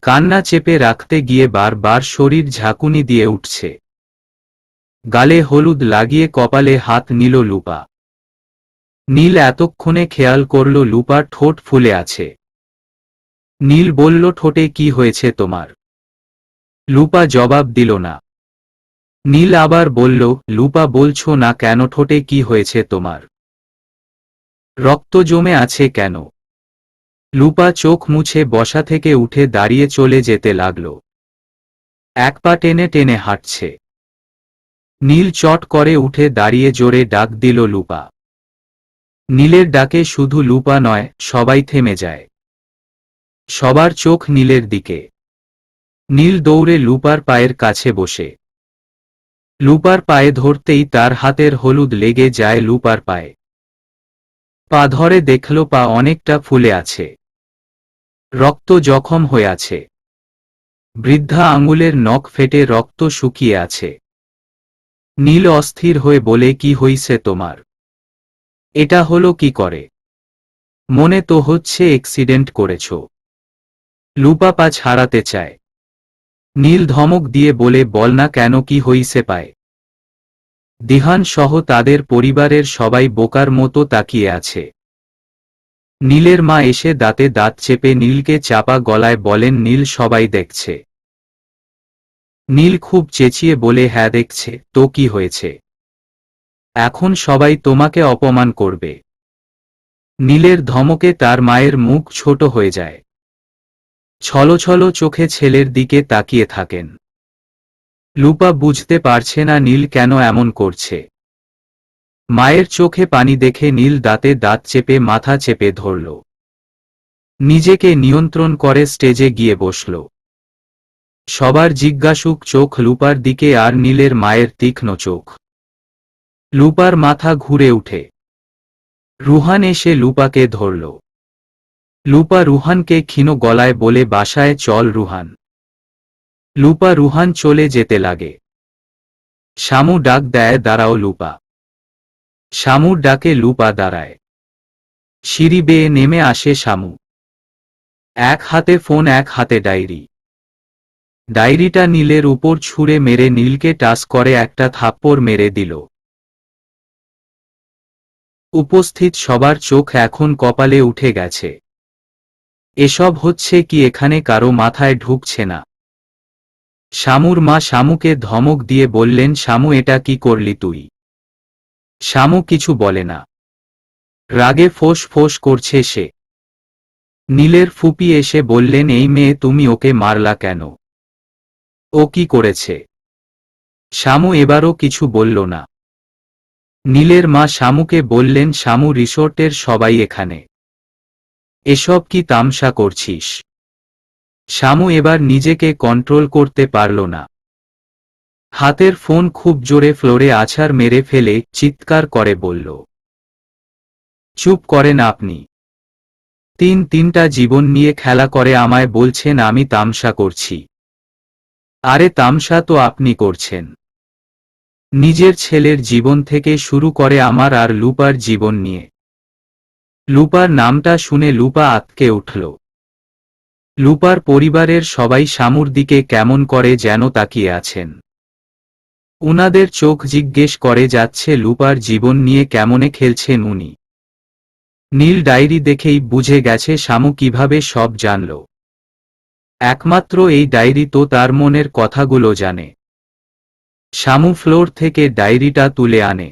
কান্না চেপে রাখতে গিয়ে বারবার শরীর ঝাঁকুনি দিয়ে উঠছে। গালে হলুদ লাগিয়ে কপালে হাত নিল লুপা। নীল এতক্ষণে খেয়াল করল লুপার ঠোঁট ফুলে আছে। নীল বলল, ঠোঁটে কি হয়েছে তোমার? লুপা জবাব দিল না। নীল আবার বলল, লুপা বলছো না কেন ঠোঁটে কি হয়েছে তোমার? রক্ত জমে আছে কেন? লুপা চোখ মুছে বসা থেকে উঠে দাঁড়িয়ে চলে যেতে লাগল। এক পা টেনে টেনে হাঁটছে। নীল চট করে উঠে দাঁড়িয়ে জোরে ডাক দিল লুপা। নীলের ডাকে শুধু লুপা নয়, সবাই থেমে যায়। সবার চোখ নীলের দিকে। নীল দৌড়ে লুপার পায়ের কাছে বসে। লুপার পায়ে ধরতেই তার হাতের হলুদ লেগে যায় লুপার পায়ে। পা ধরে দেখল পা অনেকটা ফুলে আছে। রক্ত জখম হয়ে আছে। বৃদ্ধা আঙুলের নখ ফেটে রক্ত শুকিয়ে আছে। নীল অস্থির হয়ে বলে, কি হইছে তোমার? এটা হলো কি করে? মনে তো হচ্ছে অ্যাক্সিডেন্ট করেছ। লুপা পা ছাড়াতে চায়। নীল ধমক দিয়ে বলে, বল না কেন কি হইছে পায়ে? দিহান সহ তাদের পরিবারের সবাই বোকার মতো তাকিয়ে আছে। নীলের মা এসে দাঁতে দাঁত চেপে নীলকে চাপা গলায় বলেন, নীল সবাই দেখছে। নীল খুব চেঁচিয়ে বলে, হ্যাঁ দেখছে তো, কি হয়েছে? এখন সবাই তোমাকে অপমান করবে। নীলের ধমকে তার মায়ের মুখ ছোট হয়ে যায়। ছলছল চোখে ছেলের দিকে তাকিয়ে থাকেন। লুপা বুঝতে পারছে না নীল কেন এমন করছে। মায়ের চোখে পানি দেখে নীল দাঁতে দাঁত চেপে মাথা চেপে ধরল। নিজেকে নিয়ন্ত্রণ করে স্টেজে গিয়ে বসল। সবার জিজ্ঞাসুক চোখ লুপার দিকে আর নীলের মায়ের তীক্ষ্ণ চোখ। লুপার মাথা ঘুরে উঠে। রুহান এসে লুপাকে ধরল। লুপা রুহানকে ক্ষীণ গলায় বলে, বাসায় চল রুহান। লুপা রুহান চলে যেতে লাগে। শামু ডাক দেয়, দাঁড়াও লুপা। শামুর ডাকে লুপা দাঁড়ায়। সিঁড়ি বেয়ে নেমে আসে শামু। এক হাতে ফোন, এক হাতে ডায়েরি। ডায়েরিটা নীলের উপর ছুঁড়ে মেরে নীলকে টাচ করে একটা থাপ্পড় মেরে দিল। উপস্থিত সবার চোখ এখন কপালে উঠে গেছে। এসব হচ্ছে কি? এখানে কারো মাথায় ঢুকছে না। শামুর মা শামুকে ধমক দিয়ে বললেন, শামু এটা কি করলি তুই? শামু কিছু বলে না। রাগে ফোঁস ফোঁস করছে সে। নীলের ফুপি এসে বললেন, এই মেয়ে তুমি ওকে মারলা কেন? ও কি করেছে? শামু এবারও কিছু বলল না। নীলের মা শামুকে বললেন, শামু রিসোর্টের সবাই এখানে। এসব কি তামসা করছিস? শামু এবার নিজেকে কন্ট্রোল করতে পারল না। হাতের ফোন খুব জোরে ফ্লোরে আছাড় মেরে ফেলে চিৎকার করে বলল, চুপ করেন আপনি। তিনটা জীবন নিয়ে খেলা করে আমায় বলছেন আমি তামসা করছি। আরে তামসা তো আপনি করছেন। নিজের ছেলের জীবন থেকে শুরু করে আমার আর লুপার জীবন নিয়ে। লুপার নামটা শুনে লুপা আঁতকে উঠল। লুপার পরিবারের সবাই শামুর দিকে কেমন করে যেন তাকিয়ে আছেন। উনাদের চোখ জিজ্ঞেস করে যাচ্ছে, লুপার জীবন নিয়ে কেমনে খেলছেন উনি। নীল ডায়েরি দেখেই বুঝে গেছে শামু কিভাবে সব জানল। একমাত্র এই ডায়েরি তো তার মনের কথাগুলো জানে। শামু ফ্লোর থেকে ডায়েরিটা তুলে আনে।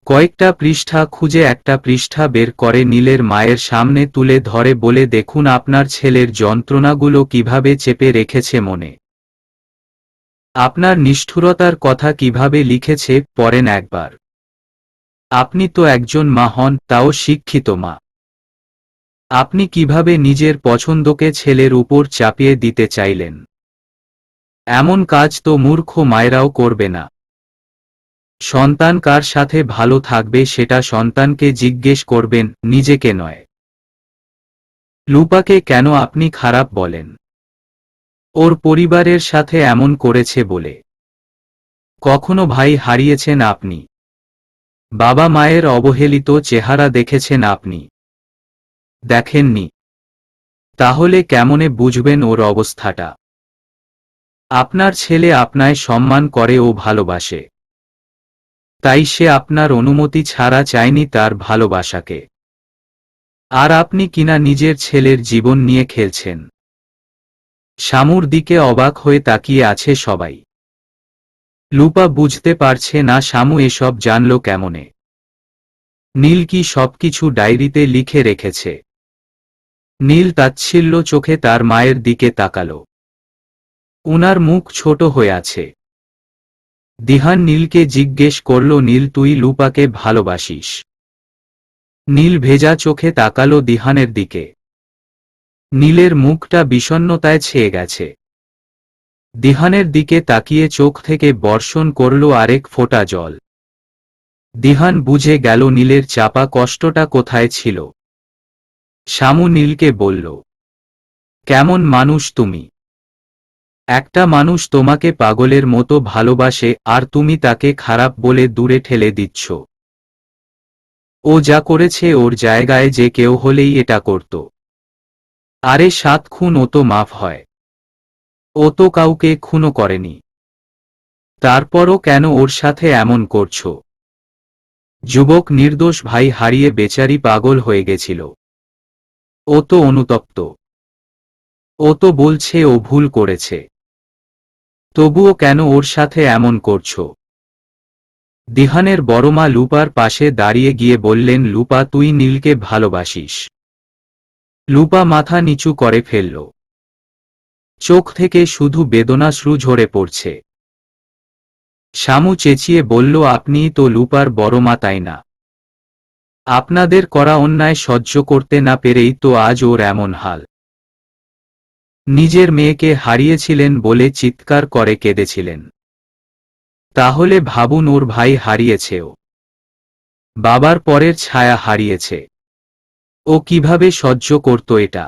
কয়েকটা পৃষ্ঠা খুঁজে একটা পৃষ্ঠা বের করে নীলের মায়ের সামনে তুলে ধরে বলে, দেখুন আপনার ছেলের যন্ত্রণাগুলো কিভাবে চেপে রেখেছে মনে। আপনার নিষ্ঠুরতার কথা কিভাবে লিখেছে, পড়েন একবার। আপনি তো একজন মা হন, তাও শিক্ষিত মা। আপনি কিভাবে নিজের পছন্দকে ছেলের উপর চাপিয়ে দিতে চাইলেন? এমন কাজ তো মূর্খ মায়েরাও করবে না। সন্তান কার সাথে ভালো থাকবে সেটা সন্তানকে জিজ্ঞেস করবেন, নিজেকে নয়। লুপাকে কেন আপনি খারাপ বলেন? ওর পরিবারের সাথে এমন করেছে বলে। কখনো ভাই হারিয়েছেন আপনি? বাবা মায়ের অবহেলিত চেহারা দেখেছেন আপনি? দেখেননি? তাহলে কেমনে বুঝবেন ওর অবস্থাটা? আপনার ছেলে আপনায় সম্মান করে ও ভালোবাসে, তাই সে আপনার অনুমতি ছাড়া চায়নি তার ভালোবাসাকে। আর আপনি কিনা নিজের ছেলের জীবন নিয়ে খেলছেন। শামুর দিকে অবাক হয়ে তাকিয়ে আছে সবাই। লুপা বুঝতে পারছে না শামু এসব জানল কেমনে। নীল কি সবকিছু ডায়েরিতে লিখে রেখেছে? নীল তাচ্ছিল্য চোখে তার মায়ের দিকে তাকাল। উনার মুখ ছোট হয়ে আছে। দিহান নীলকে জিজ্ঞেস করল, নীল তুই লুপাকে ভালোবাসিস? নীল ভেজা চোখে তাকালো দিহানের দিকে। নীলের মুখটা বিষণ্ণতায় ছেয়ে গেছে। দিহানের দিকে তাকিয়ে চোখ থেকে বর্ষণ করল আরেক ফোঁটা জল। দিহান বুঝে গেল নীলের চাপা কষ্টটা কোথায় ছিল। শামু নীলকে বলল, কেমন মানুষ তুমি? একটা মানুষ তোমাকে পাগলের মতো ভালোবাসে আর তুমি তাকে খারাপ বলে দূরে ঠেলে দিচ্ছ। ও যা করেছে ওর জায়গায় যে কেউ হলেই এটা করত। আরে 7 খুন ও তো মাফ হয়। ও তো কাউকে খুনও করেনি। তারপরও কেন ওর সাথে এমন করছো? যুবক নির্দোষ ভাই হারিয়ে বেচারি পাগল হয়ে গেছিল। ও তো অনুতপ্ত। ও তো বলছে ও ভুল করেছে। তবুও কেন ওর সাথে এমন করছো? দিহানের বড়মা লুপার পাশে দাঁড়িয়ে গিয়ে বললেন, লুপা তুই নীলকে ভালোবাসিস? লুপা মাথা নিচু করে ফেলল। চোখ থেকে শুধু বেদনাশ্রু ঝরে পড়ছে। শামু চেঁচিয়ে বলল, আপনিই তো লুপার বড়মা, তাই না? আপনাদের করা অন্যায় সহ্য করতে না পেরেই তো আজ ওর এমন হাল। নিজের মেয়েকে হারিয়েছিলেন বলে চিৎকার করে কেঁদেছিলেন। তাহলে ভাবুন ওর ভাই হারিয়েছেও। বাবার পরের ছায়া হারিয়েছে। ও কিভাবে সহ্য করত এটা?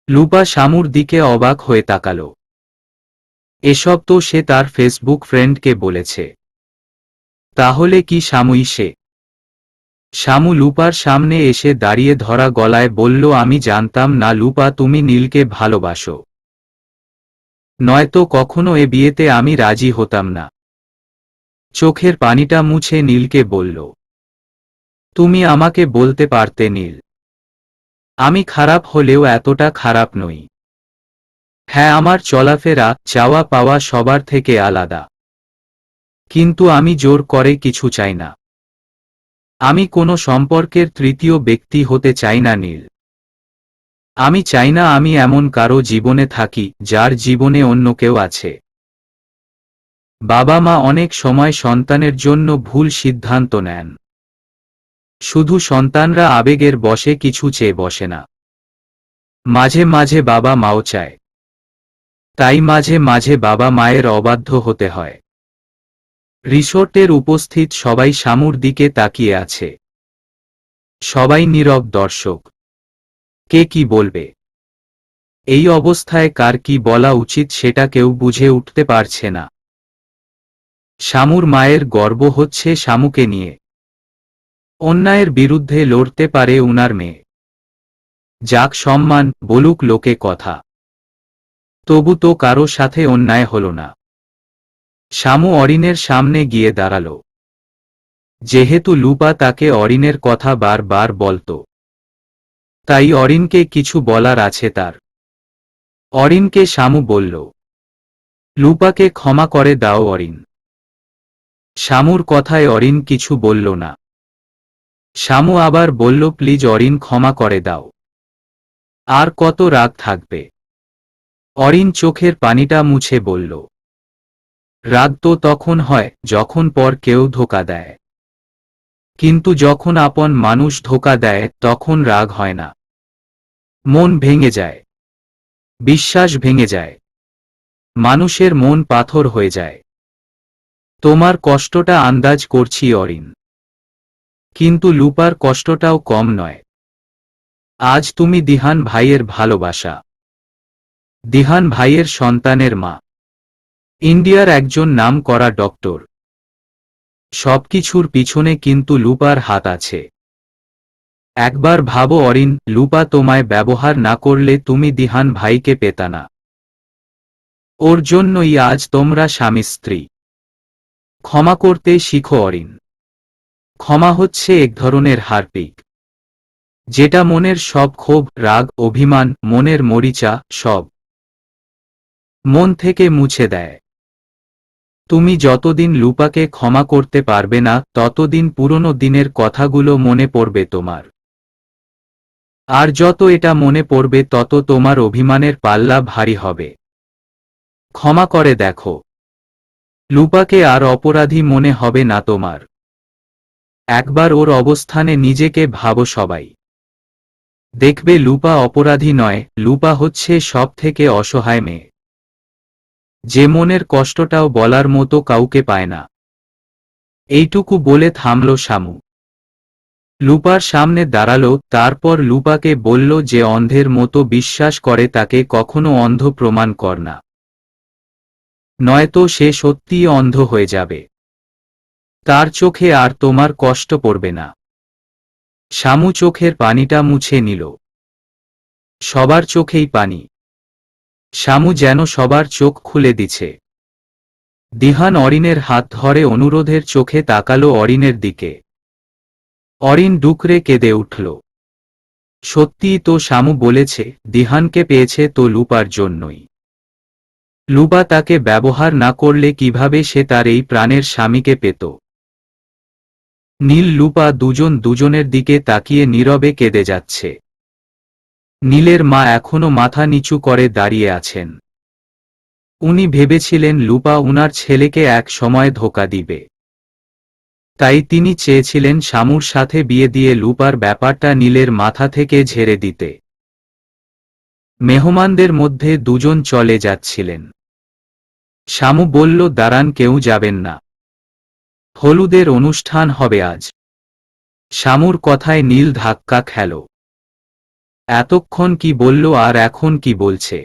লুপা শামুর দিকে অবাক হয়ে তাকাল। এসব তো সে তার ফেসবুক ফ্রেন্ডকে বলেছে। তাহলে কি শামুই সে? শামু লুপার সামনে এসে দাঁড়িয়ে ধরা গলায় বলল, আমি জানতাম না লুপা তুমি নীলকে ভালোবাসো। নয়তো কখনো এ বিয়েতে আমি রাজি হতাম না। চোখের পানিটা মুছে নীলকে বলল, তুমি আমাকে বলতে পারতে নীল। আমি খারাপ হলেও এতটা খারাপ নই। হ্যাঁ, আমার চলাফেরা চাওয়া পাওয়া সবার থেকে আলাদা। কিন্তু আমি জোর করে কিছু চাই না। আমি কোনো সম্পর্কের তৃতীয় ব্যক্তি হতে চাই না নীল। আমি চাই না আমি এমন কারো জীবনে থাকি যার জীবনে অন্য কেউ আছে। বাবা মা অনেক সময় সন্তানের জন্য ভুল সিদ্ধান্ত নেন। শুধু সন্তানরা আবেগের বশে কিছু চেয়ে বসে না। মাঝে মাঝে বাবা মাও চায়। তাই মাঝে মাঝে বাবা মায়ের অবাধ্য হতে হয়। রিসোর্টের উপস্থিত সবাই শামুর দিকে তাকিয়ে আছে। সবাই নীরব দর্শক। কে কি বলবে? এই অবস্থায় কার কি বলা উচিত সেটা কেউ বুঝে উঠতে পারছে না। শামুর মায়ের গর্ব হচ্ছে শামুকে নিয়ে। অন্যায়ের বিরুদ্ধে লড়তে পারে উনার মেয়ে। যাক সম্মান, বলুক লোকে কথা। তবু তো কারো সাথে অন্যায় হল না। শামু অরিনের সামনে গিয়ে দাঁড়াল। যেহেতু লুপা তাকে অরিনের কথা বারবার বলতো, তাই অরিনকে কিছু বলার আছে তার। অরিনকে শামু বলল, লুপাকে ক্ষমা করে দাও অরিন। শামুর কথায় অরিন কিছু বলল না। শামু আবার বলল, প্লিজ অরিন, ক্ষমা করে দাও। আর কত রাগ থাকবে? অরিন চোখের পানিটা মুছে বলল, রাগ তো তখন হয় যখন পর কেউ ধোঁকা দেয়, কিন্তু যখন আপন মানুষ ধোঁকা দেয় তখন রাগ হয় না। মন ভেঙে যায়, বিশ্বাস ভেঙে যায়, মানুষের মন পাথর হয়ে যায়। তোমার কষ্টটা আন্দাজ করছি অরিন, কিন্তু লুপার কষ্টটাও কম নয়। আজ তুমি দিহান ভাইয়ের ভালোবাসা, দিহান ভাইয়ের সন্তানের মা, ইন্ডিয়ার একজন নামকরা ডক্টর। সবকিছুর পিছনে কিন্তু লুপার হাত আছে। একবার ভাবো অরিন, লুপা তোমায় ব্যবহার না করলে তুমি দিহান ভাইকে পেতা না। ওর জন্যই আজ তোমরা স্বামী স্ত্রী। ক্ষমা করতে শিখো অরিন। ক্ষমা হচ্ছে এক ধরনের হারপিক, যেটা মনের সব ক্ষোভ, রাগ, অভিমান, মনের মরিচা সব মন থেকে মুছে দেয়। তুমি যতদিন লুপাকে ক্ষমা করতে পারবে না ততদিন পুরনো দিনের কথাগুলো মনে পড়বে তোমার। আর যত এটা মনে পড়বে তত তোমার অভিমানের পাল্লা ভারী হবে। ক্ষমা করে দেখো, লুপাকে আর অপরাধী মনে হবে না তোমার। একবার ওর অবস্থানে নিজেকে ভাবো সবাই। দেখবে লুপা অপরাধী নয়, লুপা হচ্ছে সব থেকে অসহায় মেয়ে, যে মনের কষ্টটাও বলার মতো কাউকে পায় না। এইটুকু বলে থামল শামু। লুপার সামনে দাঁড়ালো, তারপর লুপাকে বলল, যে অন্ধের মতো বিশ্বাস করে তাকে কখনো অন্ধ প্রমাণ কর না, নয়তো সে সত্যিই অন্ধ হয়ে যাবে। তার চোখে আর তোমার কষ্ট পড়বে না। শামু চোখের পানিটা মুছে নিল। সবার চোখেই পানি। শামু যেন সবার চোখ খুলে দিছে। দিহান অরিনের হাত ধরে অনুরোধের চোখে তাকালো অরিনের দিকে। অরিন ডুকরে কেঁদে উঠল। সত্যিই তো শামু বলেছে, দিহানকে পেয়েছে তো লুপার জন্যই। লুপা তাকে ব্যবহার না করলে কিভাবে সে তার এই প্রাণের স্বামীকে পেত? নীল লুপা দুজন দুজনের দিকে তাকিয়ে নীরবে কেঁদে যাচ্ছে। নীলের মা এখনো মাথা নিচু করে দাঁড়িয়ে আছেন। উনি ভেবেছিলেন লুপা উনার ছেলেকে এক সময় ধোঁকা দিবে, তাই তিনি চেয়েছিলেন শামুর সাথে বিয়ে দিয়ে লুপার ব্যাপারটা নীলের মাথা থেকে ঝেড়ে দিতে। মেহমানদের মধ্যে দুজন চলে যাচ্ছিলেন। শামু বলল, দাঁড়ান, কেউ যাবেন না, হলুদের অনুষ্ঠান হবে আজ। শামুর কথায় নীল ধাক্কা খেল। এতক্ষণ কি বলল আর এখন কি বলছে?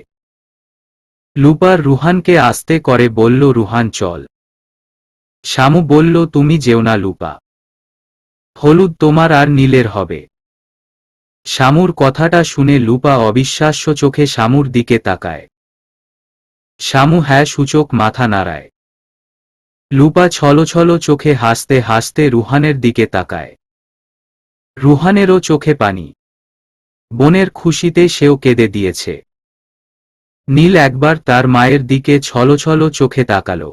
লুপার রুহানকে আস্তে করে বলল, রুহান চল। শামু বলল, তুমি যেও না লুপা, হলুদ তোমার আর নীলের হবে। শামুর কথাটা শুনে লুপা অবিশ্বাস্য চোখে শামুর দিকে তাকায়। শামু হ্যাঁ সূচক মাথা নাড়ায়। লুপা ছলছল চোখে হাসতে হাসতে রুহানের দিকে তাকায়। রুহানেরও চোখে পানি। বোনের খুশিতে সেও কেঁদে দিয়েছে। নীল একবার তার মায়ের দিকে ছলছল চোখে তাকালো।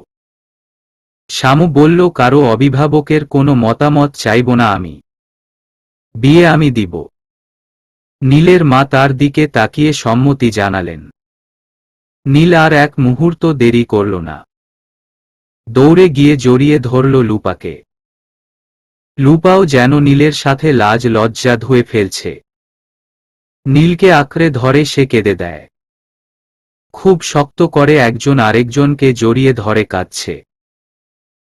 শামু বলল, কারো অভিভাবকের কোনো মতামত চাইব না আমি, বিয়ে আমি দিব। নীলের মা তার দিকে তাকিয়ে সম্মতি জানালেন। নীল আর এক মুহূর্ত দেরি করল না। দৌড়ে গিয়ে জড়িয়ে ধরল লুপাকে। লুপাও যেন নীলের সাথে লাজ লজ্জা ধুয়ে ফেলছে। নীলকে আঁকড়ে ধরে সে কেঁদে দেয়। খুব শক্ত করে একজন আরেকজনকে জড়িয়ে ধরে কাঁদছে।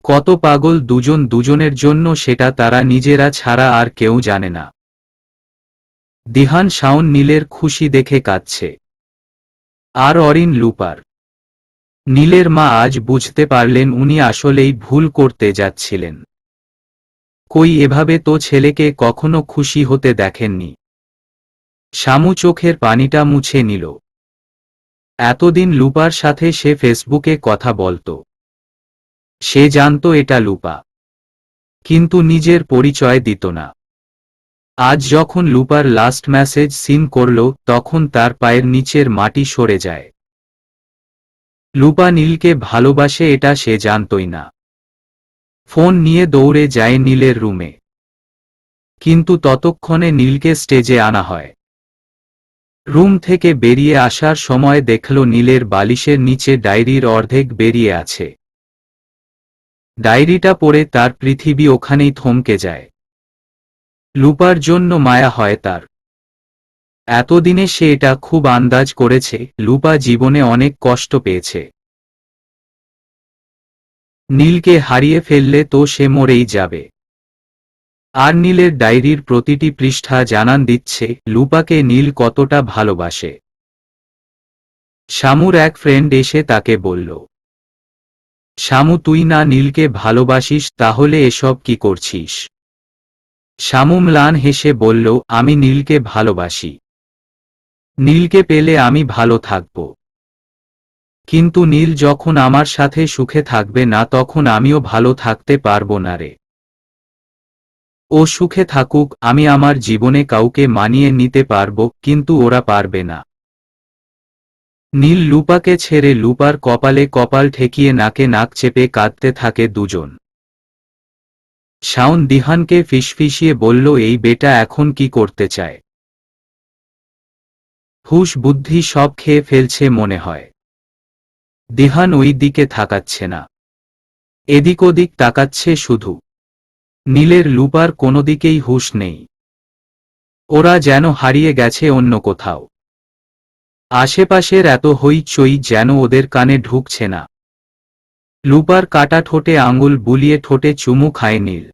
কত পাগল দুজন দুজনের জন্য সেটা তারা নিজেরা ছাড়া আর কেউ জানে না। দিহান শাওন নীলের খুশি দেখে কাঁদছে। আর অরিন লুপার। নীলের মা আজ বুঝতে পারলেন উনি আসলেই ভুল করতে যাচ্ছিলেন। কই এভাবে তো ছেলেকে কখনো খুশি হতে দেখেননি। শামু চোখের পানিটা মুছে নিল। এতদিন লুপার সাথে সে ফেসবুকে কথা বলতো। সে জানতো এটা লুপা। কিন্তু নিজের পরিচয় দিত না। আজ যখন লুপার লাস্ট মেসেজ সিন করল, তখন তার পায়ের নিচের মাটি সরে যায়। লুপা নীলকে ভালোবাসে এটা সে জানতই না। ফোন নিয়ে দৌড়ে যায় নীলের রুমে। কিন্তু ততক্ষণে নীলকে স্টেজে আনা হয়। রুম থেকে বেরিয়ে আসার সময় দেখল নীলের বালিশের নিচে ডায়েরির অর্ধেক বেরিয়ে আছে। ডায়েরিটা পড়ে তার পৃথিবী ওখানেই থমকে যায়। লুপার জন্য মায়া হয় তার। এতদিনে সে এটা খুব আন্দাজ করেছে, লুপা জীবনে অনেক কষ্ট পেয়েছে। নীলকে হারিয়ে ফেললে তো সে মরেই যাবে। আর নীলের ডায়েরির প্রতিটি পৃষ্ঠা জানান দিচ্ছে লুপাকে নীল কতটা ভালোবাসে। শামুর এক ফ্রেন্ড এসে তাকে বলল, শামু তুই না নীলকে ভালোবাসিস, তাহলে এসব কি করছিস? শামু ম্লান হেসে বলল, আমি নীলকে ভালোবাসি। নীলকে পেলে আমি ভালো থাকব। কিন্তু নীল যখন আমার সাথে সুখে থাকবে না, তখন আমিও ভালো থাকতে পারবো না রে। ও সুখে থাকুক, আমি আমার জীবনে কাউকে মানিয়ে নিতে পারবো, কিন্তু ওরা পারবে না। নীল লুপাকে ছেড়ে লুপার কপালে কপাল ঠেকিয়ে নাকে নাক চেপে কাঁদতে থাকে দুজন। শাওন দিহানকে ফিসফিসিয়ে বলল, এই বেটা এখন কি করতে চায়? হুশ বুদ্ধি সব খেয়ে ফেলছে মনে হয়। দিহান ওই দিকে তাকাচ্ছে না, এদিক ওদিক তাকাচ্ছে শুধু। নীলের লুপার কোনো দিকেই হুশ নেই। ওরা যেন হারিয়ে গেছে অন্য কোথাও। আশেপাশের এত হইচই যেন ওদের কানে ঢুকছে না। লুপার কাটা ঠোঁটে আঙুল বুলিয়ে ঠোঁটে চুমু খায় নীল।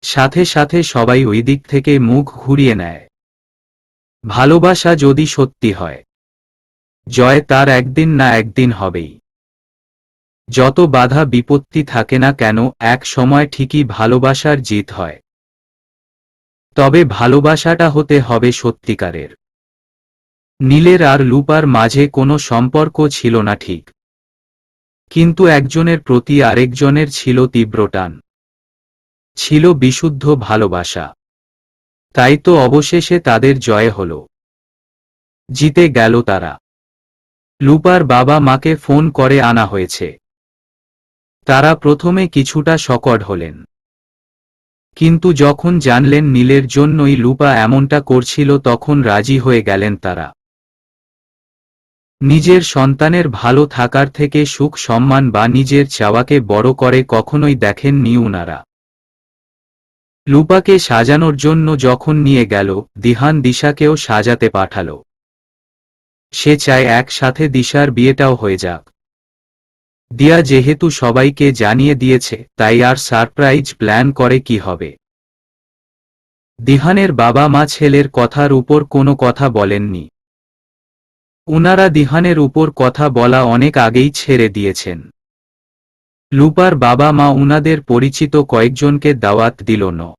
সাথে সাথে সবাই ওই দিক থেকে মুখ ঘুরিয়ে নেয়। ভালোবাসা যদি সত্যি হয়, জয় তার একদিন না একদিন হবেই। যত বাধা বিপত্তি থাকে না কেন, এক সময় ঠিকই ভালোবাসার জিত হয়। তবে ভালোবাসাটা হতে হবে সত্যিকারের। নীলের আর লুপার মাঝে কোনো সম্পর্ক ছিল না ঠিক, কিন্তু একজনের প্রতি আরেকজনের ছিল তীব্র টান, ছিল বিশুদ্ধ ভালোবাসা। তাই তো অবশেষে তাদের জয় হল, জিতে গেল তারা। লুপার বাবা মাকে ফোন করে আনা হয়েছে। তারা প্রথমে কিছুটা শকড হলেন, কিন্তু যখন জানলেন নীলের জন্যই লুপা এমনটা করছিল, তখন রাজি হয়ে গেলেন তারা। নিজের সন্তানের ভালো থাকার থেকে সুখ সম্মান বা নিজের চাওয়াকে বড় করে কখনোই দেখেননি উনারা। লুপাকে সাজানোর জন্য যখন নিয়ে গেল, দিহান দিশাকেও সাজাতে পাঠালো। সে চায় একসাথে দিশার বিয়েটাও হয়ে যাক। দিয়া যেহেতু সবাইকে জানিয়ে দিয়েছে, তাই আর সারপ্রাইজ প্ল্যান করে কি হবে। দিহানের বাবা মা ছেলের কথার উপর কোনো কথা বলেননি। উনারা দিহানের উপর কথা বলা অনেক আগেই ছেড়ে দিয়েছেন। লুপার বাবা মা উনাদের পরিচিত কয়েকজনকে দাওয়াত দিল না।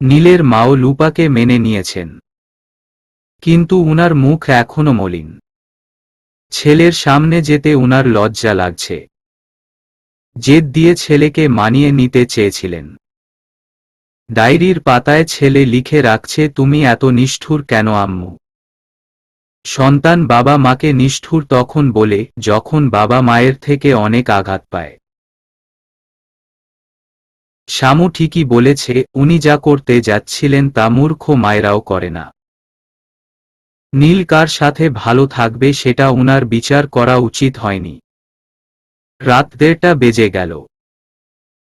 নীলের মাও লুপাকে মেনে নিয়েছেন, কিন্তু উনার মুখ এখনো মলিন। ছেলের সামনে যেতে উনার লজ্জা লাগছে। জেদ দিয়ে ছেলেকে মানিয়ে নিতে চেয়েছিলেন। ডায়েরির পাতায় ছেলে লিখে রাখছে, তুমি এত নিষ্ঠুর কেন আম্মু? সন্তান বাবা মাকে নিষ্ঠুর তখন বলে, যখন বাবা মায়ের থেকে অনেক আঘাত পায়। শামু ঠিকই বলেছে, উনি যা করতে যাচ্ছিলেন তা মূর্খ মায়েরাও করে না। নীল কার সাথে ভালো থাকবে সেটা উনার বিচার করা উচিত হয়নি। রাত 1:30 বেজে গেল।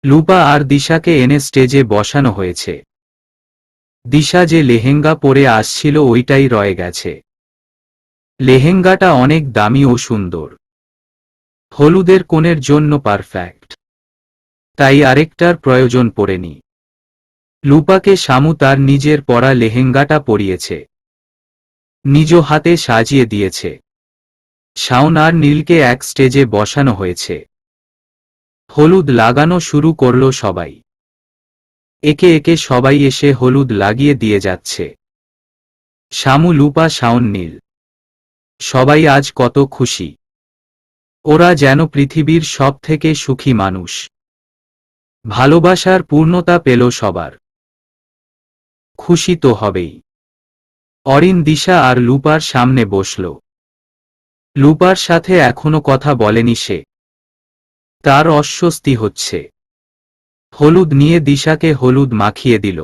লুপা আর দিশাকে এনে স্টেজে বসানো হয়েছে। দিশা যে লেহেঙ্গা পরে আসছিল ওইটাই রয়ে গেছে। লেহেঙ্গাটা অনেক দামি ও সুন্দর, হলুদের কোণের জন্য পারফেক্ট। তাই আরেকটার প্রয়োজন পড়েনি। লুপাকে শামু তার নিজের পরা লেহেঙ্গাটা পরিয়েছে, নিজ হাতে সাজিয়ে দিয়েছে। শাওন আর নীলকে এক স্টেজে বসানো হয়েছে। হলুদ লাগানো শুরু করল সবাই। একে একে সবাই এসে হলুদ লাগিয়ে দিয়ে যাচ্ছে। শামু, লুপা, শাওন, নীল, সবাই আজ কত খুশি। ওরা যেন পৃথিবীর সব থেকে সুখী মানুষ। ভালোবাসার পূর্ণতা পেল সবার। খুশি তো হবেই। অরিন দিশা আর লুপার সামনে বসল। লুপার সাথে এখনো কথা বলেনি সে। তার অস্বস্তি হচ্ছে। হলুদ নিয়ে দিশাকে হলুদ মাখিয়ে দিল।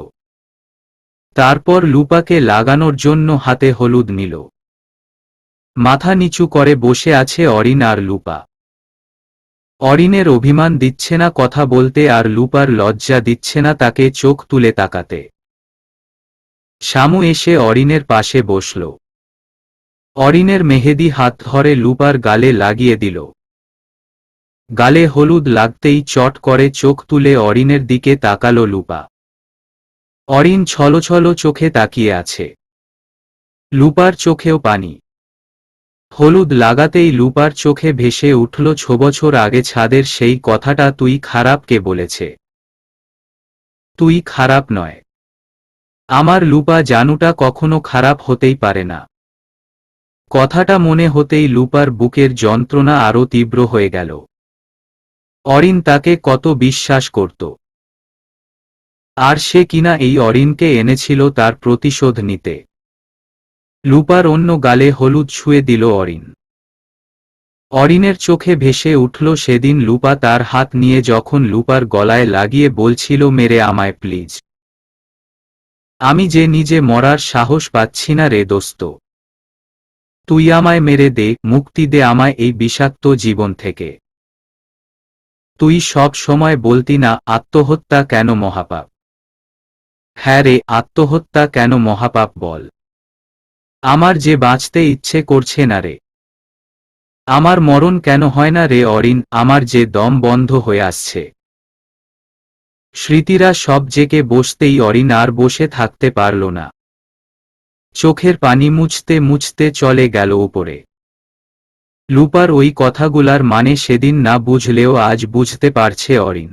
তারপর লুপাকে লাগানোর জন্য হাতে হলুদ নিল। মাথা নিচু করে বসে আছে অরিন আর লুপা। অরিনের অভিমান দিচ্ছে না কথা বলতে আর লুপার লজ্জা দিচ্ছে না তাকে চোখ তুলে তাকাতে। শামু এসে অরিনের পাশে বসল। অরিনের মেহেদি হাত ধরে লুপার গালে লাগিয়ে দিল। গালে হলুদ লাগতেই চট করে চোখ তুলে অরিনের দিকে তাকালো লুপা। অরিন ছলছল চোখে তাকিয়ে আছে। লুপার চোখেও পানি। হলুদ লাগাতেই লুপার চোখে ভেসে উঠল 6 বছর আগে ছাদের সেই কথাটা, তুই খারাপ কে বলেছে? তুই খারাপ নয়। আমার লুপা জানুটা কখনো খারাপ হতেই পারে না। কথাটা মনে হতেই লুপার বুকের যন্ত্রণা আরো তীব্র হয়ে গেল। অরিন তাকে কত বিশ্বাস করত। আর সে কিনা এই অরিনকে এনেছিল তার প্রতিশোধ নিতে। লুপার অন্য গালে হলুদ ছুঁয়ে দিল অরিন। অরিনের চোখে ভেসে উঠল সেদিন লুপা তার হাত নিয়ে যখন লুপার গলায় লাগিয়ে বলছিল, মেরে আমায় প্লিজ। আমি যে নিজে মরার সাহস পাচ্ছি না রে দোস্ত। তুই আমায় মেরে দে, মুক্তি দে আমায় এই বিষাক্ত জীবন থেকে। তুই সব সময় বলতি না আত্মহত্যা কেন মহাপাপ। হ্যাঁ রে, আত্মহত্যা কেন মহাপাপ বল। আমার যে বাঁচতে ইচ্ছে করছে না রে। আমার মরণ কেন হয় না রে অরিন, আমার যে দম বন্ধ হয়ে আসছে। স্মৃতিরা সব জেগে বসতেই অরিন আর বসে থাকতে পারল না। চোখের পানি মুছতে মুছতে চলে গেল উপরে। লুপার ওই কথাগুলার মানে সেদিন না বুঝলেও আজ বুঝতে পারছে অরিন।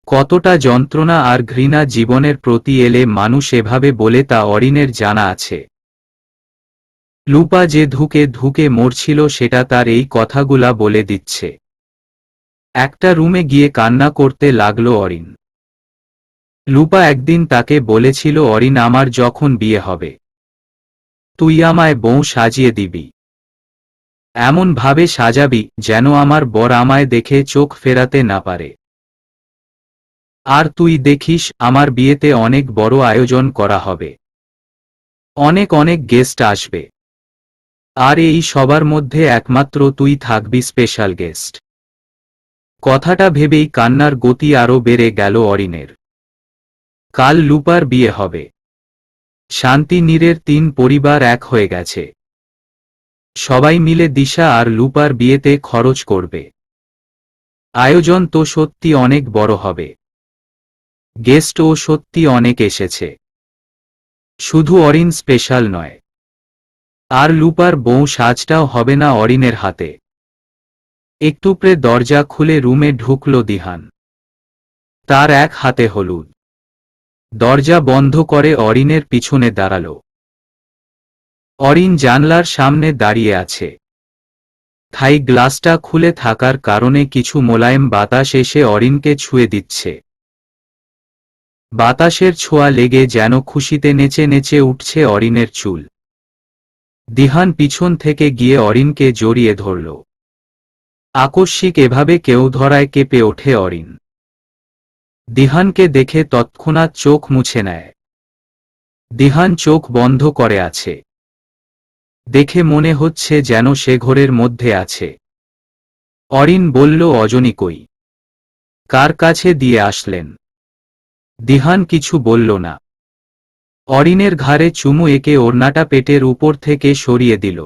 কতটা যন্ত্রণা আর ঘৃণা জীবনের প্রতি এলে মানুষ এভাবে বলে তা অরিনের জানা আছে। লুপা যে ধুকে ধুকে মরছিল সেটা তার এই কথাগুলা বলে দিচ্ছে। একটা রুমে গিয়ে কান্না করতে লাগল অরিন। লুপা একদিন তাকে বলেছিল, অরিন আমার যখন বিয়ে হবে তুই আমায় বউ সাজিয়ে দিবি। এমন ভাবে সাজাবি যেন আমার বর আমায় দেখে চোখ ফেরাতে না পারে। আর তুই দেখিস আমার বিয়েতে অনেক বড় আয়োজন করা হবে। অনেক অনেক গেস্ট আসবে। আর এই সবার মধ্যে একমাত্র তুই থাকবি স্পেশাল গেস্ট। কথাটা ভেবেই কান্নার গতি আরো বেড়ে গেল অরিনের। কাল লুপার বিয়ে হবে। শান্তি নীরের 3 পরিবার এক হয়ে গেছে। সবাই মিলে দিশা আর লুপার বিয়েতে খরচ করবে। আয়োজন তো সত্যি অনেক বড় হবে। গেস্টও সত্যি অনেক এসেছে। শুধু অরিন স্পেশাল নয়, আর লুপার বউ সাজটাও হবে না অরিনের হাতে। একটুপরে দরজা খুলে রুমে ঢুকল দিহান। তার এক হাতে হলুদ। দরজা বন্ধ করে অরিনের পিছনে দাঁড়াল। অরিন জানলার সামনে দাঁড়িয়ে আছে। থাই গ্লাসটা খুলে থাকার কারণে কিছু মোলায়েম বাতাস এসে অরিনকে ছুঁয়ে দিচ্ছে। বাতাসের ছোঁয়া লেগে যেন খুশিতে নেচে নেচে উঠছে অরিনের চুল। দিহান পিছন থেকে গিয়ে অরিনকে জড়িয়ে ধরল। আকস্মিক এভাবে কেউ ধরায় কেঁপে ওঠে অরিন। দিহানকে দেখে তৎক্ষণাৎ চোখ মুছে নেয়। দিহান চোখ বন্ধ করে আছে। দেখে মনে হচ্ছে যেন সে ঘোরের মধ্যে আছে। অরিন বলল, অজনী কই? কার কাছে দিয়ে আসলেন? দিহান কিছু বলল না। অরিনের ঘাড়ে চুমু এঁকে ওড়নাটা পেটের উপর থেকে সরিয়ে দিল।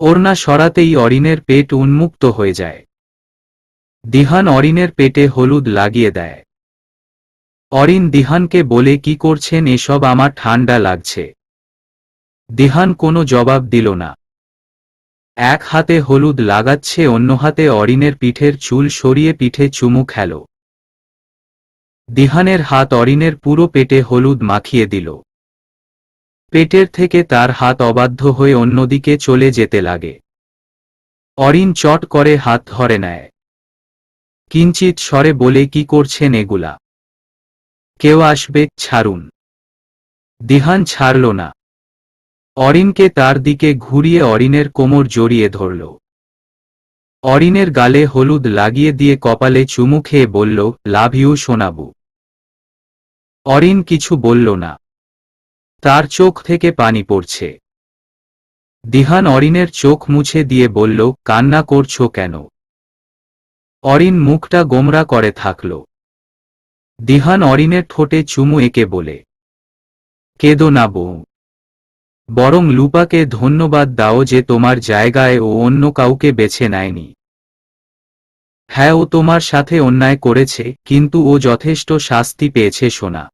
ওড়না সরাতেই অরিনের পেট উন্মুক্ত হয়ে যায়। দিহান অরিনের পেটে হলুদ লাগিয়ে দেয়। অরিন দিহানকে বলে, কি করছেন এসব, আমার ঠান্ডা লাগছে। দিহান কোনো জবাব দিল না। এক হাতে হলুদ লাগাচ্ছে, অন্য হাতে অরিনের পিঠের চুল সরিয়ে পিঠে চুমু খেল। দিহানের হাত অরিনের পুরো পেটে হলুদ মাখিয়ে দিল। পেটের থেকে তার হাত অবাধ্য হয়ে অন্যদিকে চলে যেতে লাগে। অরিন চট করে হাত ধরে নেয়। কিঞ্চিত স্বরে বলে, কি করছেন এগুলা? কেউ আসবে, ছাড়ুন। দিহান ছাড়ল না। অরিনকে তার দিকে ঘুরিয়ে অরিনের কোমর জড়িয়ে ধরল। অরিনের গালে হলুদ লাগিয়ে দিয়ে কপালে চুমু খেয়ে বলল, লাভ ইউ সোনাবু। অরিন কিছু বলল না। তার চোখ থেকে পানি পড়ছে। দিহান অরিনের চোখ মুছে দিয়ে বলল, কান্না করছো কেন? অরিন মুখটা গোমরা করে থাকল। দিহান অরিনের ঠোঁটে চুমু এঁকে বলে, কেঁদো না বউ। বরং লুপাকে ধন্যবাদ দাও যে তোমার জায়গায় ও অন্য কাউকে বেছে নেয়নি। হ্যাঁ, ও তোমার সাথে অন্যায় করেছে, কিন্তু ও যথেষ্ট শাস্তি পেয়েছে সোনা।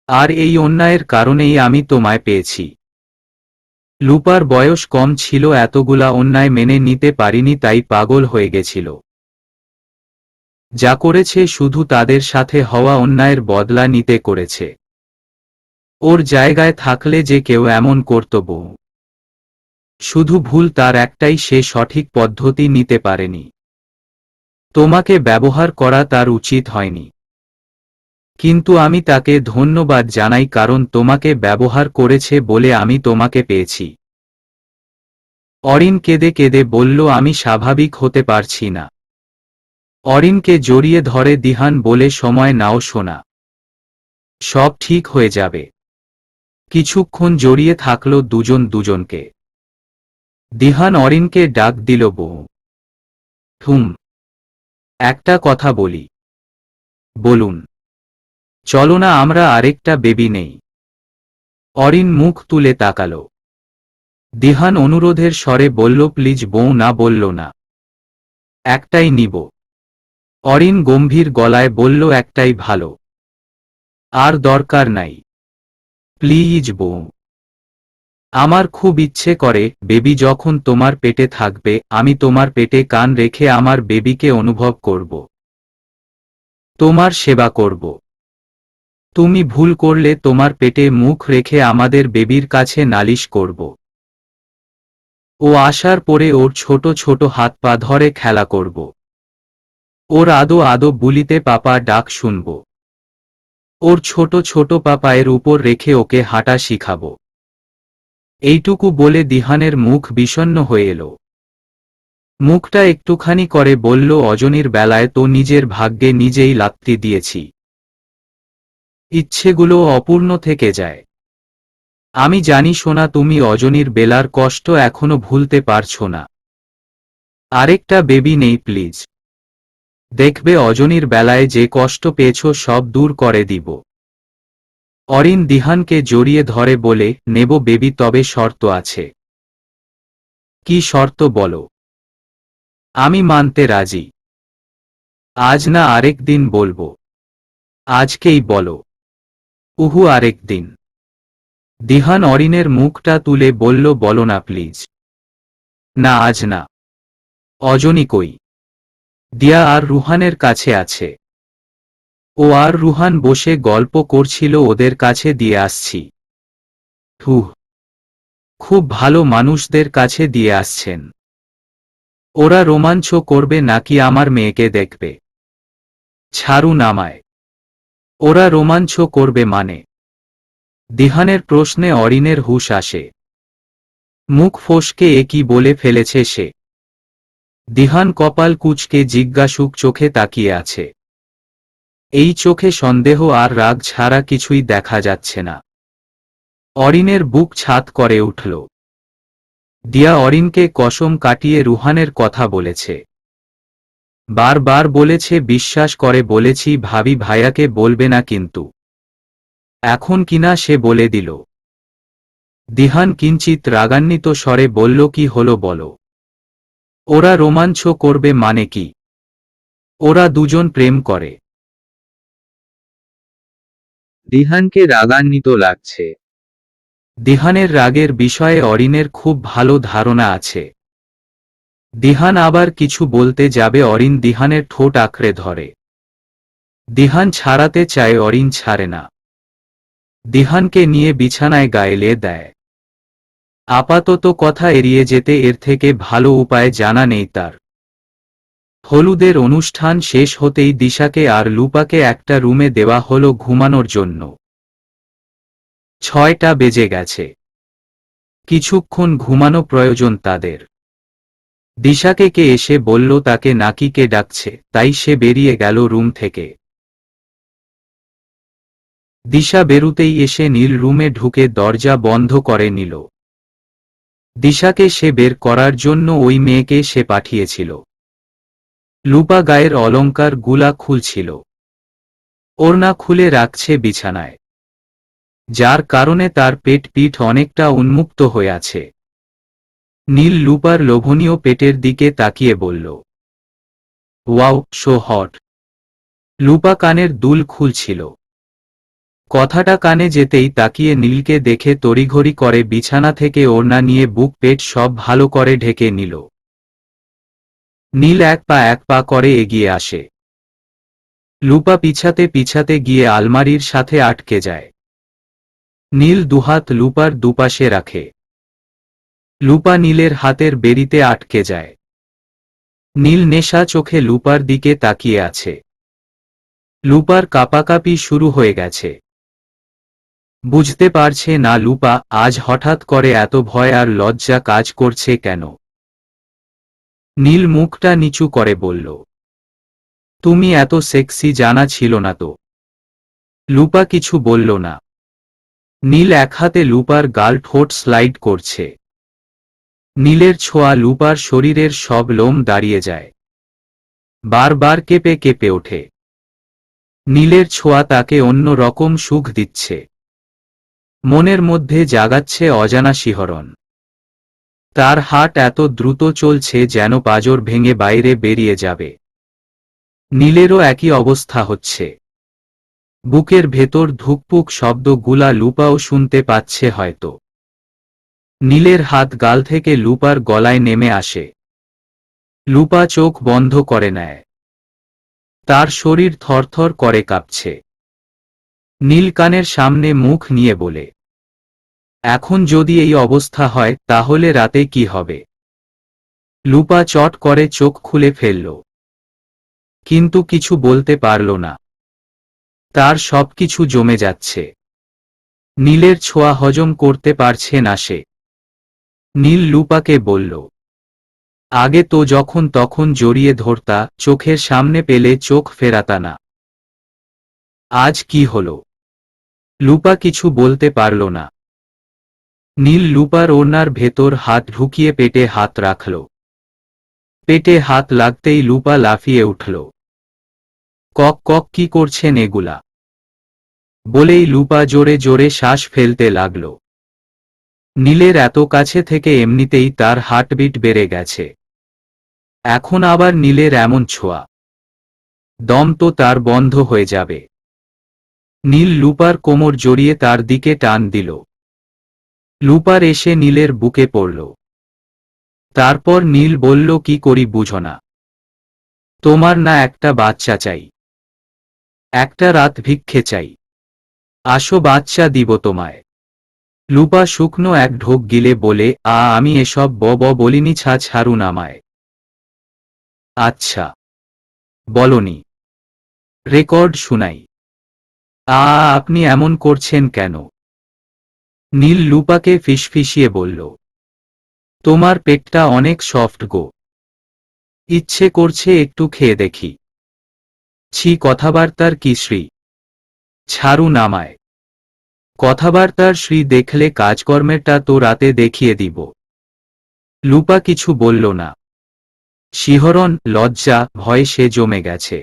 আর এই অন্যায়ের কারণেই আমি তোমায় পেয়েছি। লুপার বয়স কম ছিল, এতগুলা অন্যায় মেনে নিতে পারিনি, তাই পাগল হয়ে গেছিল। যা করেছে শুধু তাদের সাথে হওয়া অন্যায়ের বদলা নিতে করেছে। ওর জায়গায় থাকলে যে কেউ এমন করত বউ। শুধু ভুল তার একটাই, সে সঠিক পদ্ধতি নিতে পারেনি। তোমাকে ব্যবহার করা তার উচিত হয়নি। কিন্তু আমি তাকে ধন্যবাদ জানাই, কারণ তোমাকে ব্যবহার করেছে বলে আমি তোমাকে পেয়েছি। অরিন কেঁদে কেঁদে বলল, আমি স্বাভাবিক হতে পারছি না। অরিনকে জড়িয়ে ধরে দিহান বলে, সময় নাও সোনা, সব ঠিক হয়ে যাবে। কিছুক্ষণ জড়িয়ে থাকল দুজন দুজনকে। দিহান অরিনকে ডাক দিল, বউ। হুম, একটা কথা বলি। বলুন। চলো না আমরা আরেকটা বেবি নেই। অরিন মুখ তুলে তাকাল। দিহান অনুরোধের স্বরে বলল, প্লিজ বউ। না বলল না। একটাই নিব। অরিন গম্ভীর গলায় বলল, একটাই ভালো, আর দরকার নাই। প্লিজ বউ। আমার খুব ইচ্ছে করে, বেবি যখন তোমার পেটে থাকবে আমি তোমার পেটে কান রেখে আমার বেবিকে অনুভব করব, তোমার সেবা করব। তুমি ভুল করলে তোমার পেটে মুখ রেখে আমাদের বেবির কাছে নালিশ করব। ও আসার পরে ওর ছোট ছোট হাত পা ধরে খেলা করব। ওর আদো আদো বুলিতে পাপা ডাক শুনব। ওর ছোট ছোট পা পায়ের উপর রেখে ওকে হাঁটা শিখাব। এইটুকু বলে দিহানের মুখ বিষণ্ণ হয়ে এলো। মুখটা একটুখানি করে বলল, অজনীর বেলায় তো নিজের ভাগ্যে নিজেই লাথি দিয়েছি। ইচ্ছেগুলো অপূর্ণ থেকে যায়। আমি জানি সোনা, তুমি অজনীর বেলার কষ্ট এখনো ভুলতে পারছো না। আরেকটা বেবি নেই প্লিজ। দেখবে অজনীর বেলায় যে কষ্ট পেয়েছ সব দূর করে দিব। অরিন দিহানকে জড়িয়ে ধরে বলে, নেব বেবি, তবে শর্ত আছে। কি শর্ত বলো? আমি মানতে রাজি। আজ না আরেক দিন বলবো। আজকেই বলো। উহু, আরেক দিন। দিহান অরিনের মুখটা তুলে বলল, বলো না প্লিজ। না, আজ না। অজনী কই? দিয়া আর রুহানের কাছে আছে। ও আর রুহান বসে গল্প করছিল, ওদের কাছে দিয়ে আসছি। হুহ, খুব ভালো মানুষদের কাছে দিয়ে আসছেন। ওরা রোমাঞ্চ করবে নাকি আমার মেয়েকে দেখবে? ছাড়ুন আমায়। ওরা রোমাঞ্চ করবে মানে? দিহানের প্রশ্নে অরিনের হুঁশ আসে। মুখ ফসকে এ কি বলে ফেলেছে সে? দিহান কপাল কুঁচকে জিজ্ঞাসুক চোখে তাকিয়ে আছে। এই চোখে সন্দেহ আর রাগ ছাড়া কিছুই দেখা যাচ্ছে না। অরিনের বুক ছাত করে উঠল। দিয়া অরিনকে কসম কাটিয়ে রুহানের কথা বলেছে। বারবার বলেছে, বিশ্বাস করে বলেছি ভাবি ভাইয়াকে বলবে না, কিন্তু এখন কিনা সে বলে দিল। দিহান কিঞ্চিত রাগান্বিত স্বরে বলল, কি হলো বলো? ওরা রোমাঞ্চ করবে মানে কি? ওরা দুজন প্রেম করে। দিহানকে রাগান্বিত লাগছে। দিহানের রাগের বিষয়ে অরিনের খুব ভালো ধারণা আছে। দিহান আবার কিছু বলতে যাবে, অরিন দিহানের ঠোঁট আঁকড়ে ধরে। দিহান ছাড়াতে চায়, অরিন ছাড়ে না। দিহানকে নিয়ে বিছানায় গায়েলে দেয়। আপাতত কথা এড়িয়ে যেতে এর থেকে ভালো উপায় জানা নেই তার। হলুদের অনুষ্ঠান শেষ হতেই দিশাকে আর লুপাকে একটা রুমে দেওয়া হলো ঘুমানোর জন্য। 6টা বেজে গেছে। কিছুক্ষণ ঘুমানো প্রয়োজন তাদের। দিশাকে কে এসে বলল তাকে নাকি কে ডাকছে, তাই সে বেরিয়ে গেল রুম থেকে। দিশা বেরুতেই এসে নীল রুমে ঢুকে দরজা বন্ধ করে নিল। দিশাকে সে বের করার জন্য ওই মেয়েকে সে পাঠিয়েছিল। লুপা গায়ের অলংকার গুলা খুলছিল, ওড়না খুলে রাখছে বিছানায়, যার কারণে তার পিঠ অনেকটা উন্মুক্ত হয়ে আছে। নীল লুপার লোভনীয় পেটের দিকে তাকিয়ে বলল, ওয়াও, সো হট। লুপা কানের দুল খুলছিল। কথাটা কানে যেতেই তাকিয়ে নীলকে দেখে তড়িঘড়ি করে বিছানা থেকে ওড়না নিয়ে বুক পেট সব ভালো করে ঢেকে নিল। নীল এক পা করে এগিয়ে আসে। লুপা পিছাতে পিছাতে গিয়ে আলমারির সাথে আটকে যায়। নীল দুহাত লুপার দুপাশে রাখে। লুপা নীলের হাতের বেড়িতে আটকে যায়। নীল নেশা চোখে লুপার দিকে তাকিয়ে আছে। লুপার কাঁপাকাঁপি শুরু হয়ে গেছে। বুঝতে পারছে না লুপা আজ হঠাৎ করে এত ভয় আর লজ্জা কাজ করছে কেন। নীল মুখটা নিচু করে বলল, তুমি এত সেক্সি জানা ছিল না তো। লুপা কিছু বলল না। নীল এক হাতে লুপার গাল ঠোঁট স্লাইড করছে। নীলের ছোঁয়া লুপার শরীরের সব লোম দাঁড়িয়ে যায়, বারবার কেঁপে কেঁপে ওঠে। নীলের ছোঁয়া তাকে অন্য রকম সুখ দিচ্ছে, মনের মধ্যে জাগাচ্ছে অজানা শিহরণ। তার হার্ট এত দ্রুত চলছে যেন পাঁজর ভেঙে বাইরে বেরিয়ে যাবে। নীলেরও একই অবস্থা হচ্ছে। বুকের ভেতর ধুকপুক শব্দগুলা লুপাও শুনতে পাচ্ছে হয়তো। নীলের হাত গাল থেকে লুপার গলায় নেমে আসে। লুপা চোখ বন্ধ করে নেয়। তার শরীর থরথর করে কাঁপছে। নীল কানের সামনে মুখ নিয়ে বলে, এখন যদি এই অবস্থা হয় তাহলে রাতে কি হবে। লুপা চট করে চোখ খুলে ফেলল, কিন্তু কিছু বলতে পারল না। তার সবকিছু জমে যাচ্ছে। নীলের ছোঁয়া হজম করতে পারছে না সে। নীল লুপাকে বলল, আগে তো যখন তখন জড়িয়ে ধরতা, চোখের সামনে পেলে চোখ ফেরাতা না। আজ কি হলো? লুপা কিছু বলতে পারল না। নীল লুপার ওড়নার ভেতর হাত ঢুকিয়ে পেটে হাত রাখল। পেটে হাত লাগতেই লুপা লাফিয়ে উঠল। কক কক, কি করছেন এগুলা? বলেই লুপা জোরে জোরে শ্বাস ফেলতে লাগল। নীলের এত কাছে থেকে এমনিতেই তার হার্টবিট বেড়ে গেছে, এখন আবার নীলের এমন ছোঁয়া, দম তো তার বন্ধ হয়ে যাবে। নীল লুপার কোমর জড়িয়ে তার দিকে টান দিল। লুপার এসে নীলের বুকে পড়ল। তারপর নীল বলল, কি করি বুঝো না? তোমার না একটা বাচ্চা চাই? একটা রাত ভিক্ষে চাই, আসো বাচ্চা দিব তোমায়। লুপা শুকনো এক ঢোক গিলে বলে, আমি এসব বলিনি, ছাড়ুন আমায়। আচ্ছা, বলনি, রেকর্ড শুনাই। আপনি এমন করছেন কেন? নীল লুপাকে ফিসফিসিয়ে বলল, তোমার পেটটা অনেক সফট গো, ইচ্ছে করছে একটু খেয়ে দেখি। ছি, কথাবার্তার কি শ্রী, ছাড়ুন আমায়। কথাবার্তার শ্রী দেখলে কাজকর্মেরটা তো রাতে দেখিয়ে দিব। লুপা কিছু বলল না। শিহরণ, লজ্জা, ভয় সে জমে গেছে।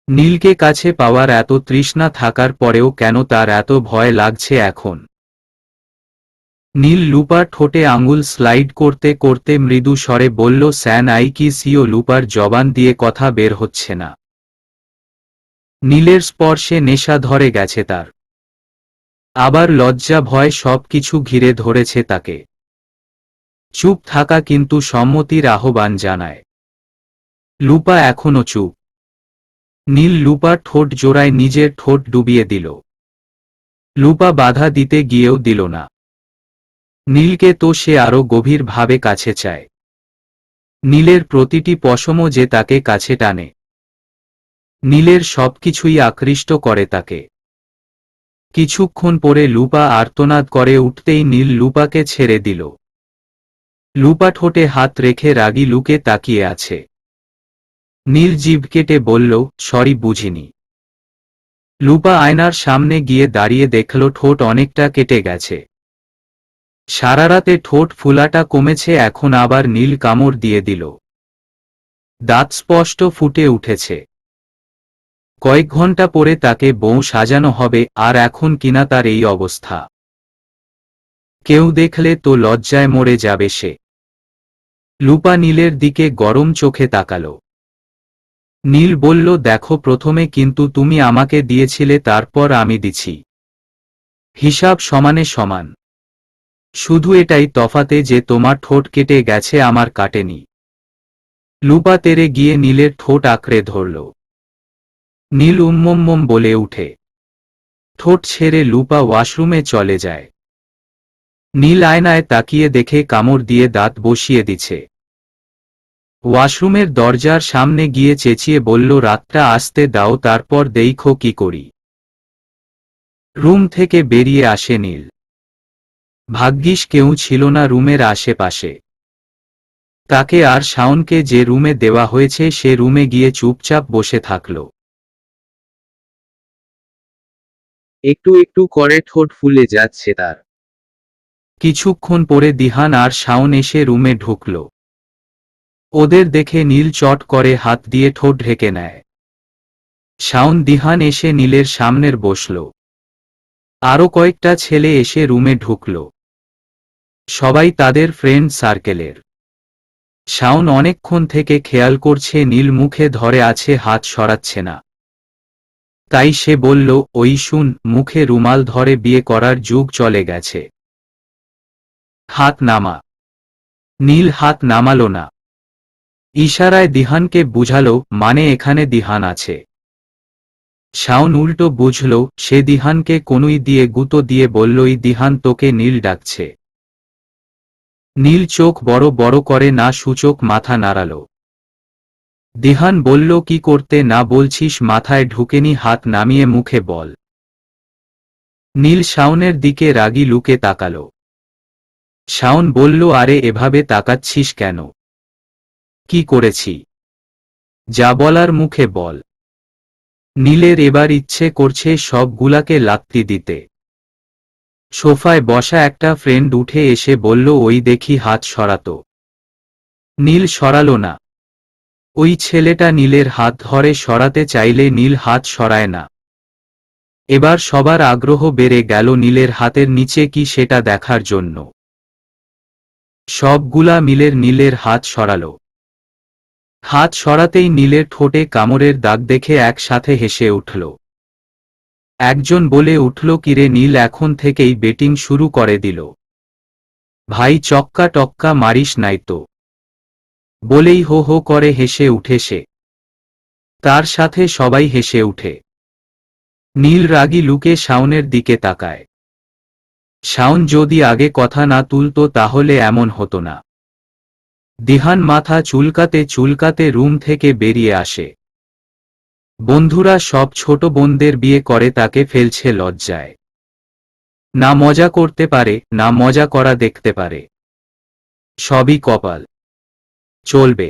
নীলকে কাছে পাওয়ার এত তৃষ্ণা থাকার পরেও কেন তার এত ভয় লাগছে এখন? নীল লুপার ঠোঁটে আঙুল স্লাইড করতে করতে মৃদু স্বরে বলল, স্যান আই কিস ইউ। লুপার জবান দিয়ে কথা বের হচ্ছে না। নীলের স্পর্শে নেশা ধরে গেছে তার। আবার লজ্জা ভয় সবকিছু ঘিরে ধরেছে তাকে। চুপ থাকা কিন্তু সম্মতির আহ্বান জানায়। লুপা এখনো চুপ। নীল লুপার ঠোঁট জোড়ায় নিজের ঠোঁট ডুবিয়ে দিল। লুপা বাধা দিতে গিয়েও দিল না। নীলকে তো সে আরো গভীরভাবে কাছে চায়। নীলের প্রতিটি পশমও যে তাকে কাছে টানে। নীলের সবকিছুই আকৃষ্ট করে তাকে। কিছুক্ষণ পরে লুপা আর্তনাদ করে উঠতেই নীল লুপাকে ছেড়ে দিল। লুপা ঠোঁটে হাত রেখে রাগী লুকে তাকিয়ে আছে। নীল জিভ কেটে বলল, সরি, বুঝিনি। লুপা আয়নার সামনে গিয়ে দাঁড়িয়ে দেখল ঠোঁট অনেকটা কেটে গেছে। সারারাতে ঠোঁট ফুলাটা কমেছে, এখন আবার নীল কামড় দিয়ে দিল। দাঁত স্পষ্ট ফুটে উঠেছে। কয়েক ঘন্টা পরে তাকে বউ সাজানো হবে, আর এখন কিনা তার এই অবস্থা। কেউ দেখলে তো লজ্জায় মরে যাবে সে। লুপা নীলের দিকে গরম চোখে তাকাল। নীল বলল, দেখো, প্রথমে কিন্তু তুমি আমাকে দিয়েছিলে, তারপর আমি দিছি। হিসাব সমানে সমান। শুধু এটাই তফাতে যে তোমার ঠোঁট কেটে গেছে, আমার কাটেনি। লুপা তেরে গিয়ে নীলের ঠোঁট আঁকড়ে ধরল। নীল উম্মম বলে উঠে। ঠোঁট ছেড়ে লুপা ওয়াশরুমে চলে যায়। নীল আয়নায় তাকিয়ে দেখে কামড় দিয়ে দাঁত বসিয়ে দিছে। ওয়াশরুমের দরজার সামনে গিয়ে চেঁচিয়ে বলল, রাতটা আসতে দাও, তারপর দেইখো কি করি। রুম থেকে বেরিয়ে আসে নীল। ভাগ্যিস কেউ ছিল না রুমের আশেপাশে। তাকে আর শাওনকে যে রুমে দেওয়া হয়েছে সে রুমে গিয়ে চুপচাপ বসে থাকল। একটু একটু করে ঠোঁট ফুলে যাচ্ছে তার। কিছুক্ষণ পরে দিহান আর শাওন এসে রুমে ঢুকল। ওদের দেখে নীল চট করে হাত দিয়ে ঠোঁট ঢেকে নেয়। শাওন দিহান এসে নীলের সামনের বসল। আরও কয়েকটা ছেলে এসে রুমে ঢুকল। সবাই তাদের ফ্রেন্ড সার্কেলের। শাওন অনেকক্ষণ থেকে খেয়াল করছে নীল মুখে ধরে আছে, হাত সরাচ্ছে না। তাই সে বলল, ওই শুন, মুখে রুমাল ধরে বিয়ে করার যুগ চলে গেছে। হাত নামা। নীল হাত নামালো না। ইশারায় দিহানকে বুঝালো, মানে এখানে দিহান আছে। শাওন উল্টো বুঝল, সে দিহানকে কনুই দিয়ে গুঁতো দিয়ে বলল, এই দিহান, তোকে নীল ডাকছে। নীল চোখ বড় বড় করে না সূচক মাথা নাড়াল। দিহান বলল, কি করতে না বলছিস, মাথায় ঢুকেনি, হাত নামিয়ে মুখে বল। নীল শাওনের দিকে রাগী লুকে তাকাল। শাওন বলল, আরে এভাবে তাকাচ্ছিস কেন? কি করেছি? যা বলার মুখে বল। নীলের এবার ইচ্ছে করছে সবগুলাকে লাত্তি দিতে। সোফায় বসা একটা ফ্রেন্ড উঠে এসে বলল, ওই দেখি, হাত সরাতো। নীল সরালো না। ওই ছেলেটা নীলের হাত ধরে সরাতে চাইলে নীল হাত সরায় না। এবার সবার আগ্রহ বেড়ে গেল নীলের হাতের নিচে কি সেটা দেখার জন্য। সবগুলা মিলের নীলের হাত সরাল। হাত সরাতেই নীলের ঠোঁটে কামড়ের দাগ দেখে একসাথে হেসে উঠল। একজন বলে উঠল, কিরে নীল, এখন থেকেই বেটিং শুরু করে দিল। ভাই, চক্কা টক্কা মারিস নাই তো? বলেই হো হো করে হেসে উঠে সে। তার সাথে সবাই হেসে উঠে। নীল রাগী লুকে শাওনের দিকে তাকায়। শাওন যদি আগে কথা না তুলতো তাহলে এমন হতো না। দিহান মাথা চুলকাতে চুলকাতে রুম থেকে বেরিয়ে আসে। বন্ধুরা সব ছোট বোনদের বিয়ে করে তাকে ফেলছে লজ্জায়। না মজা করতে পারে, না মজা করা দেখতে পারে। সবই কপাল। চলবে।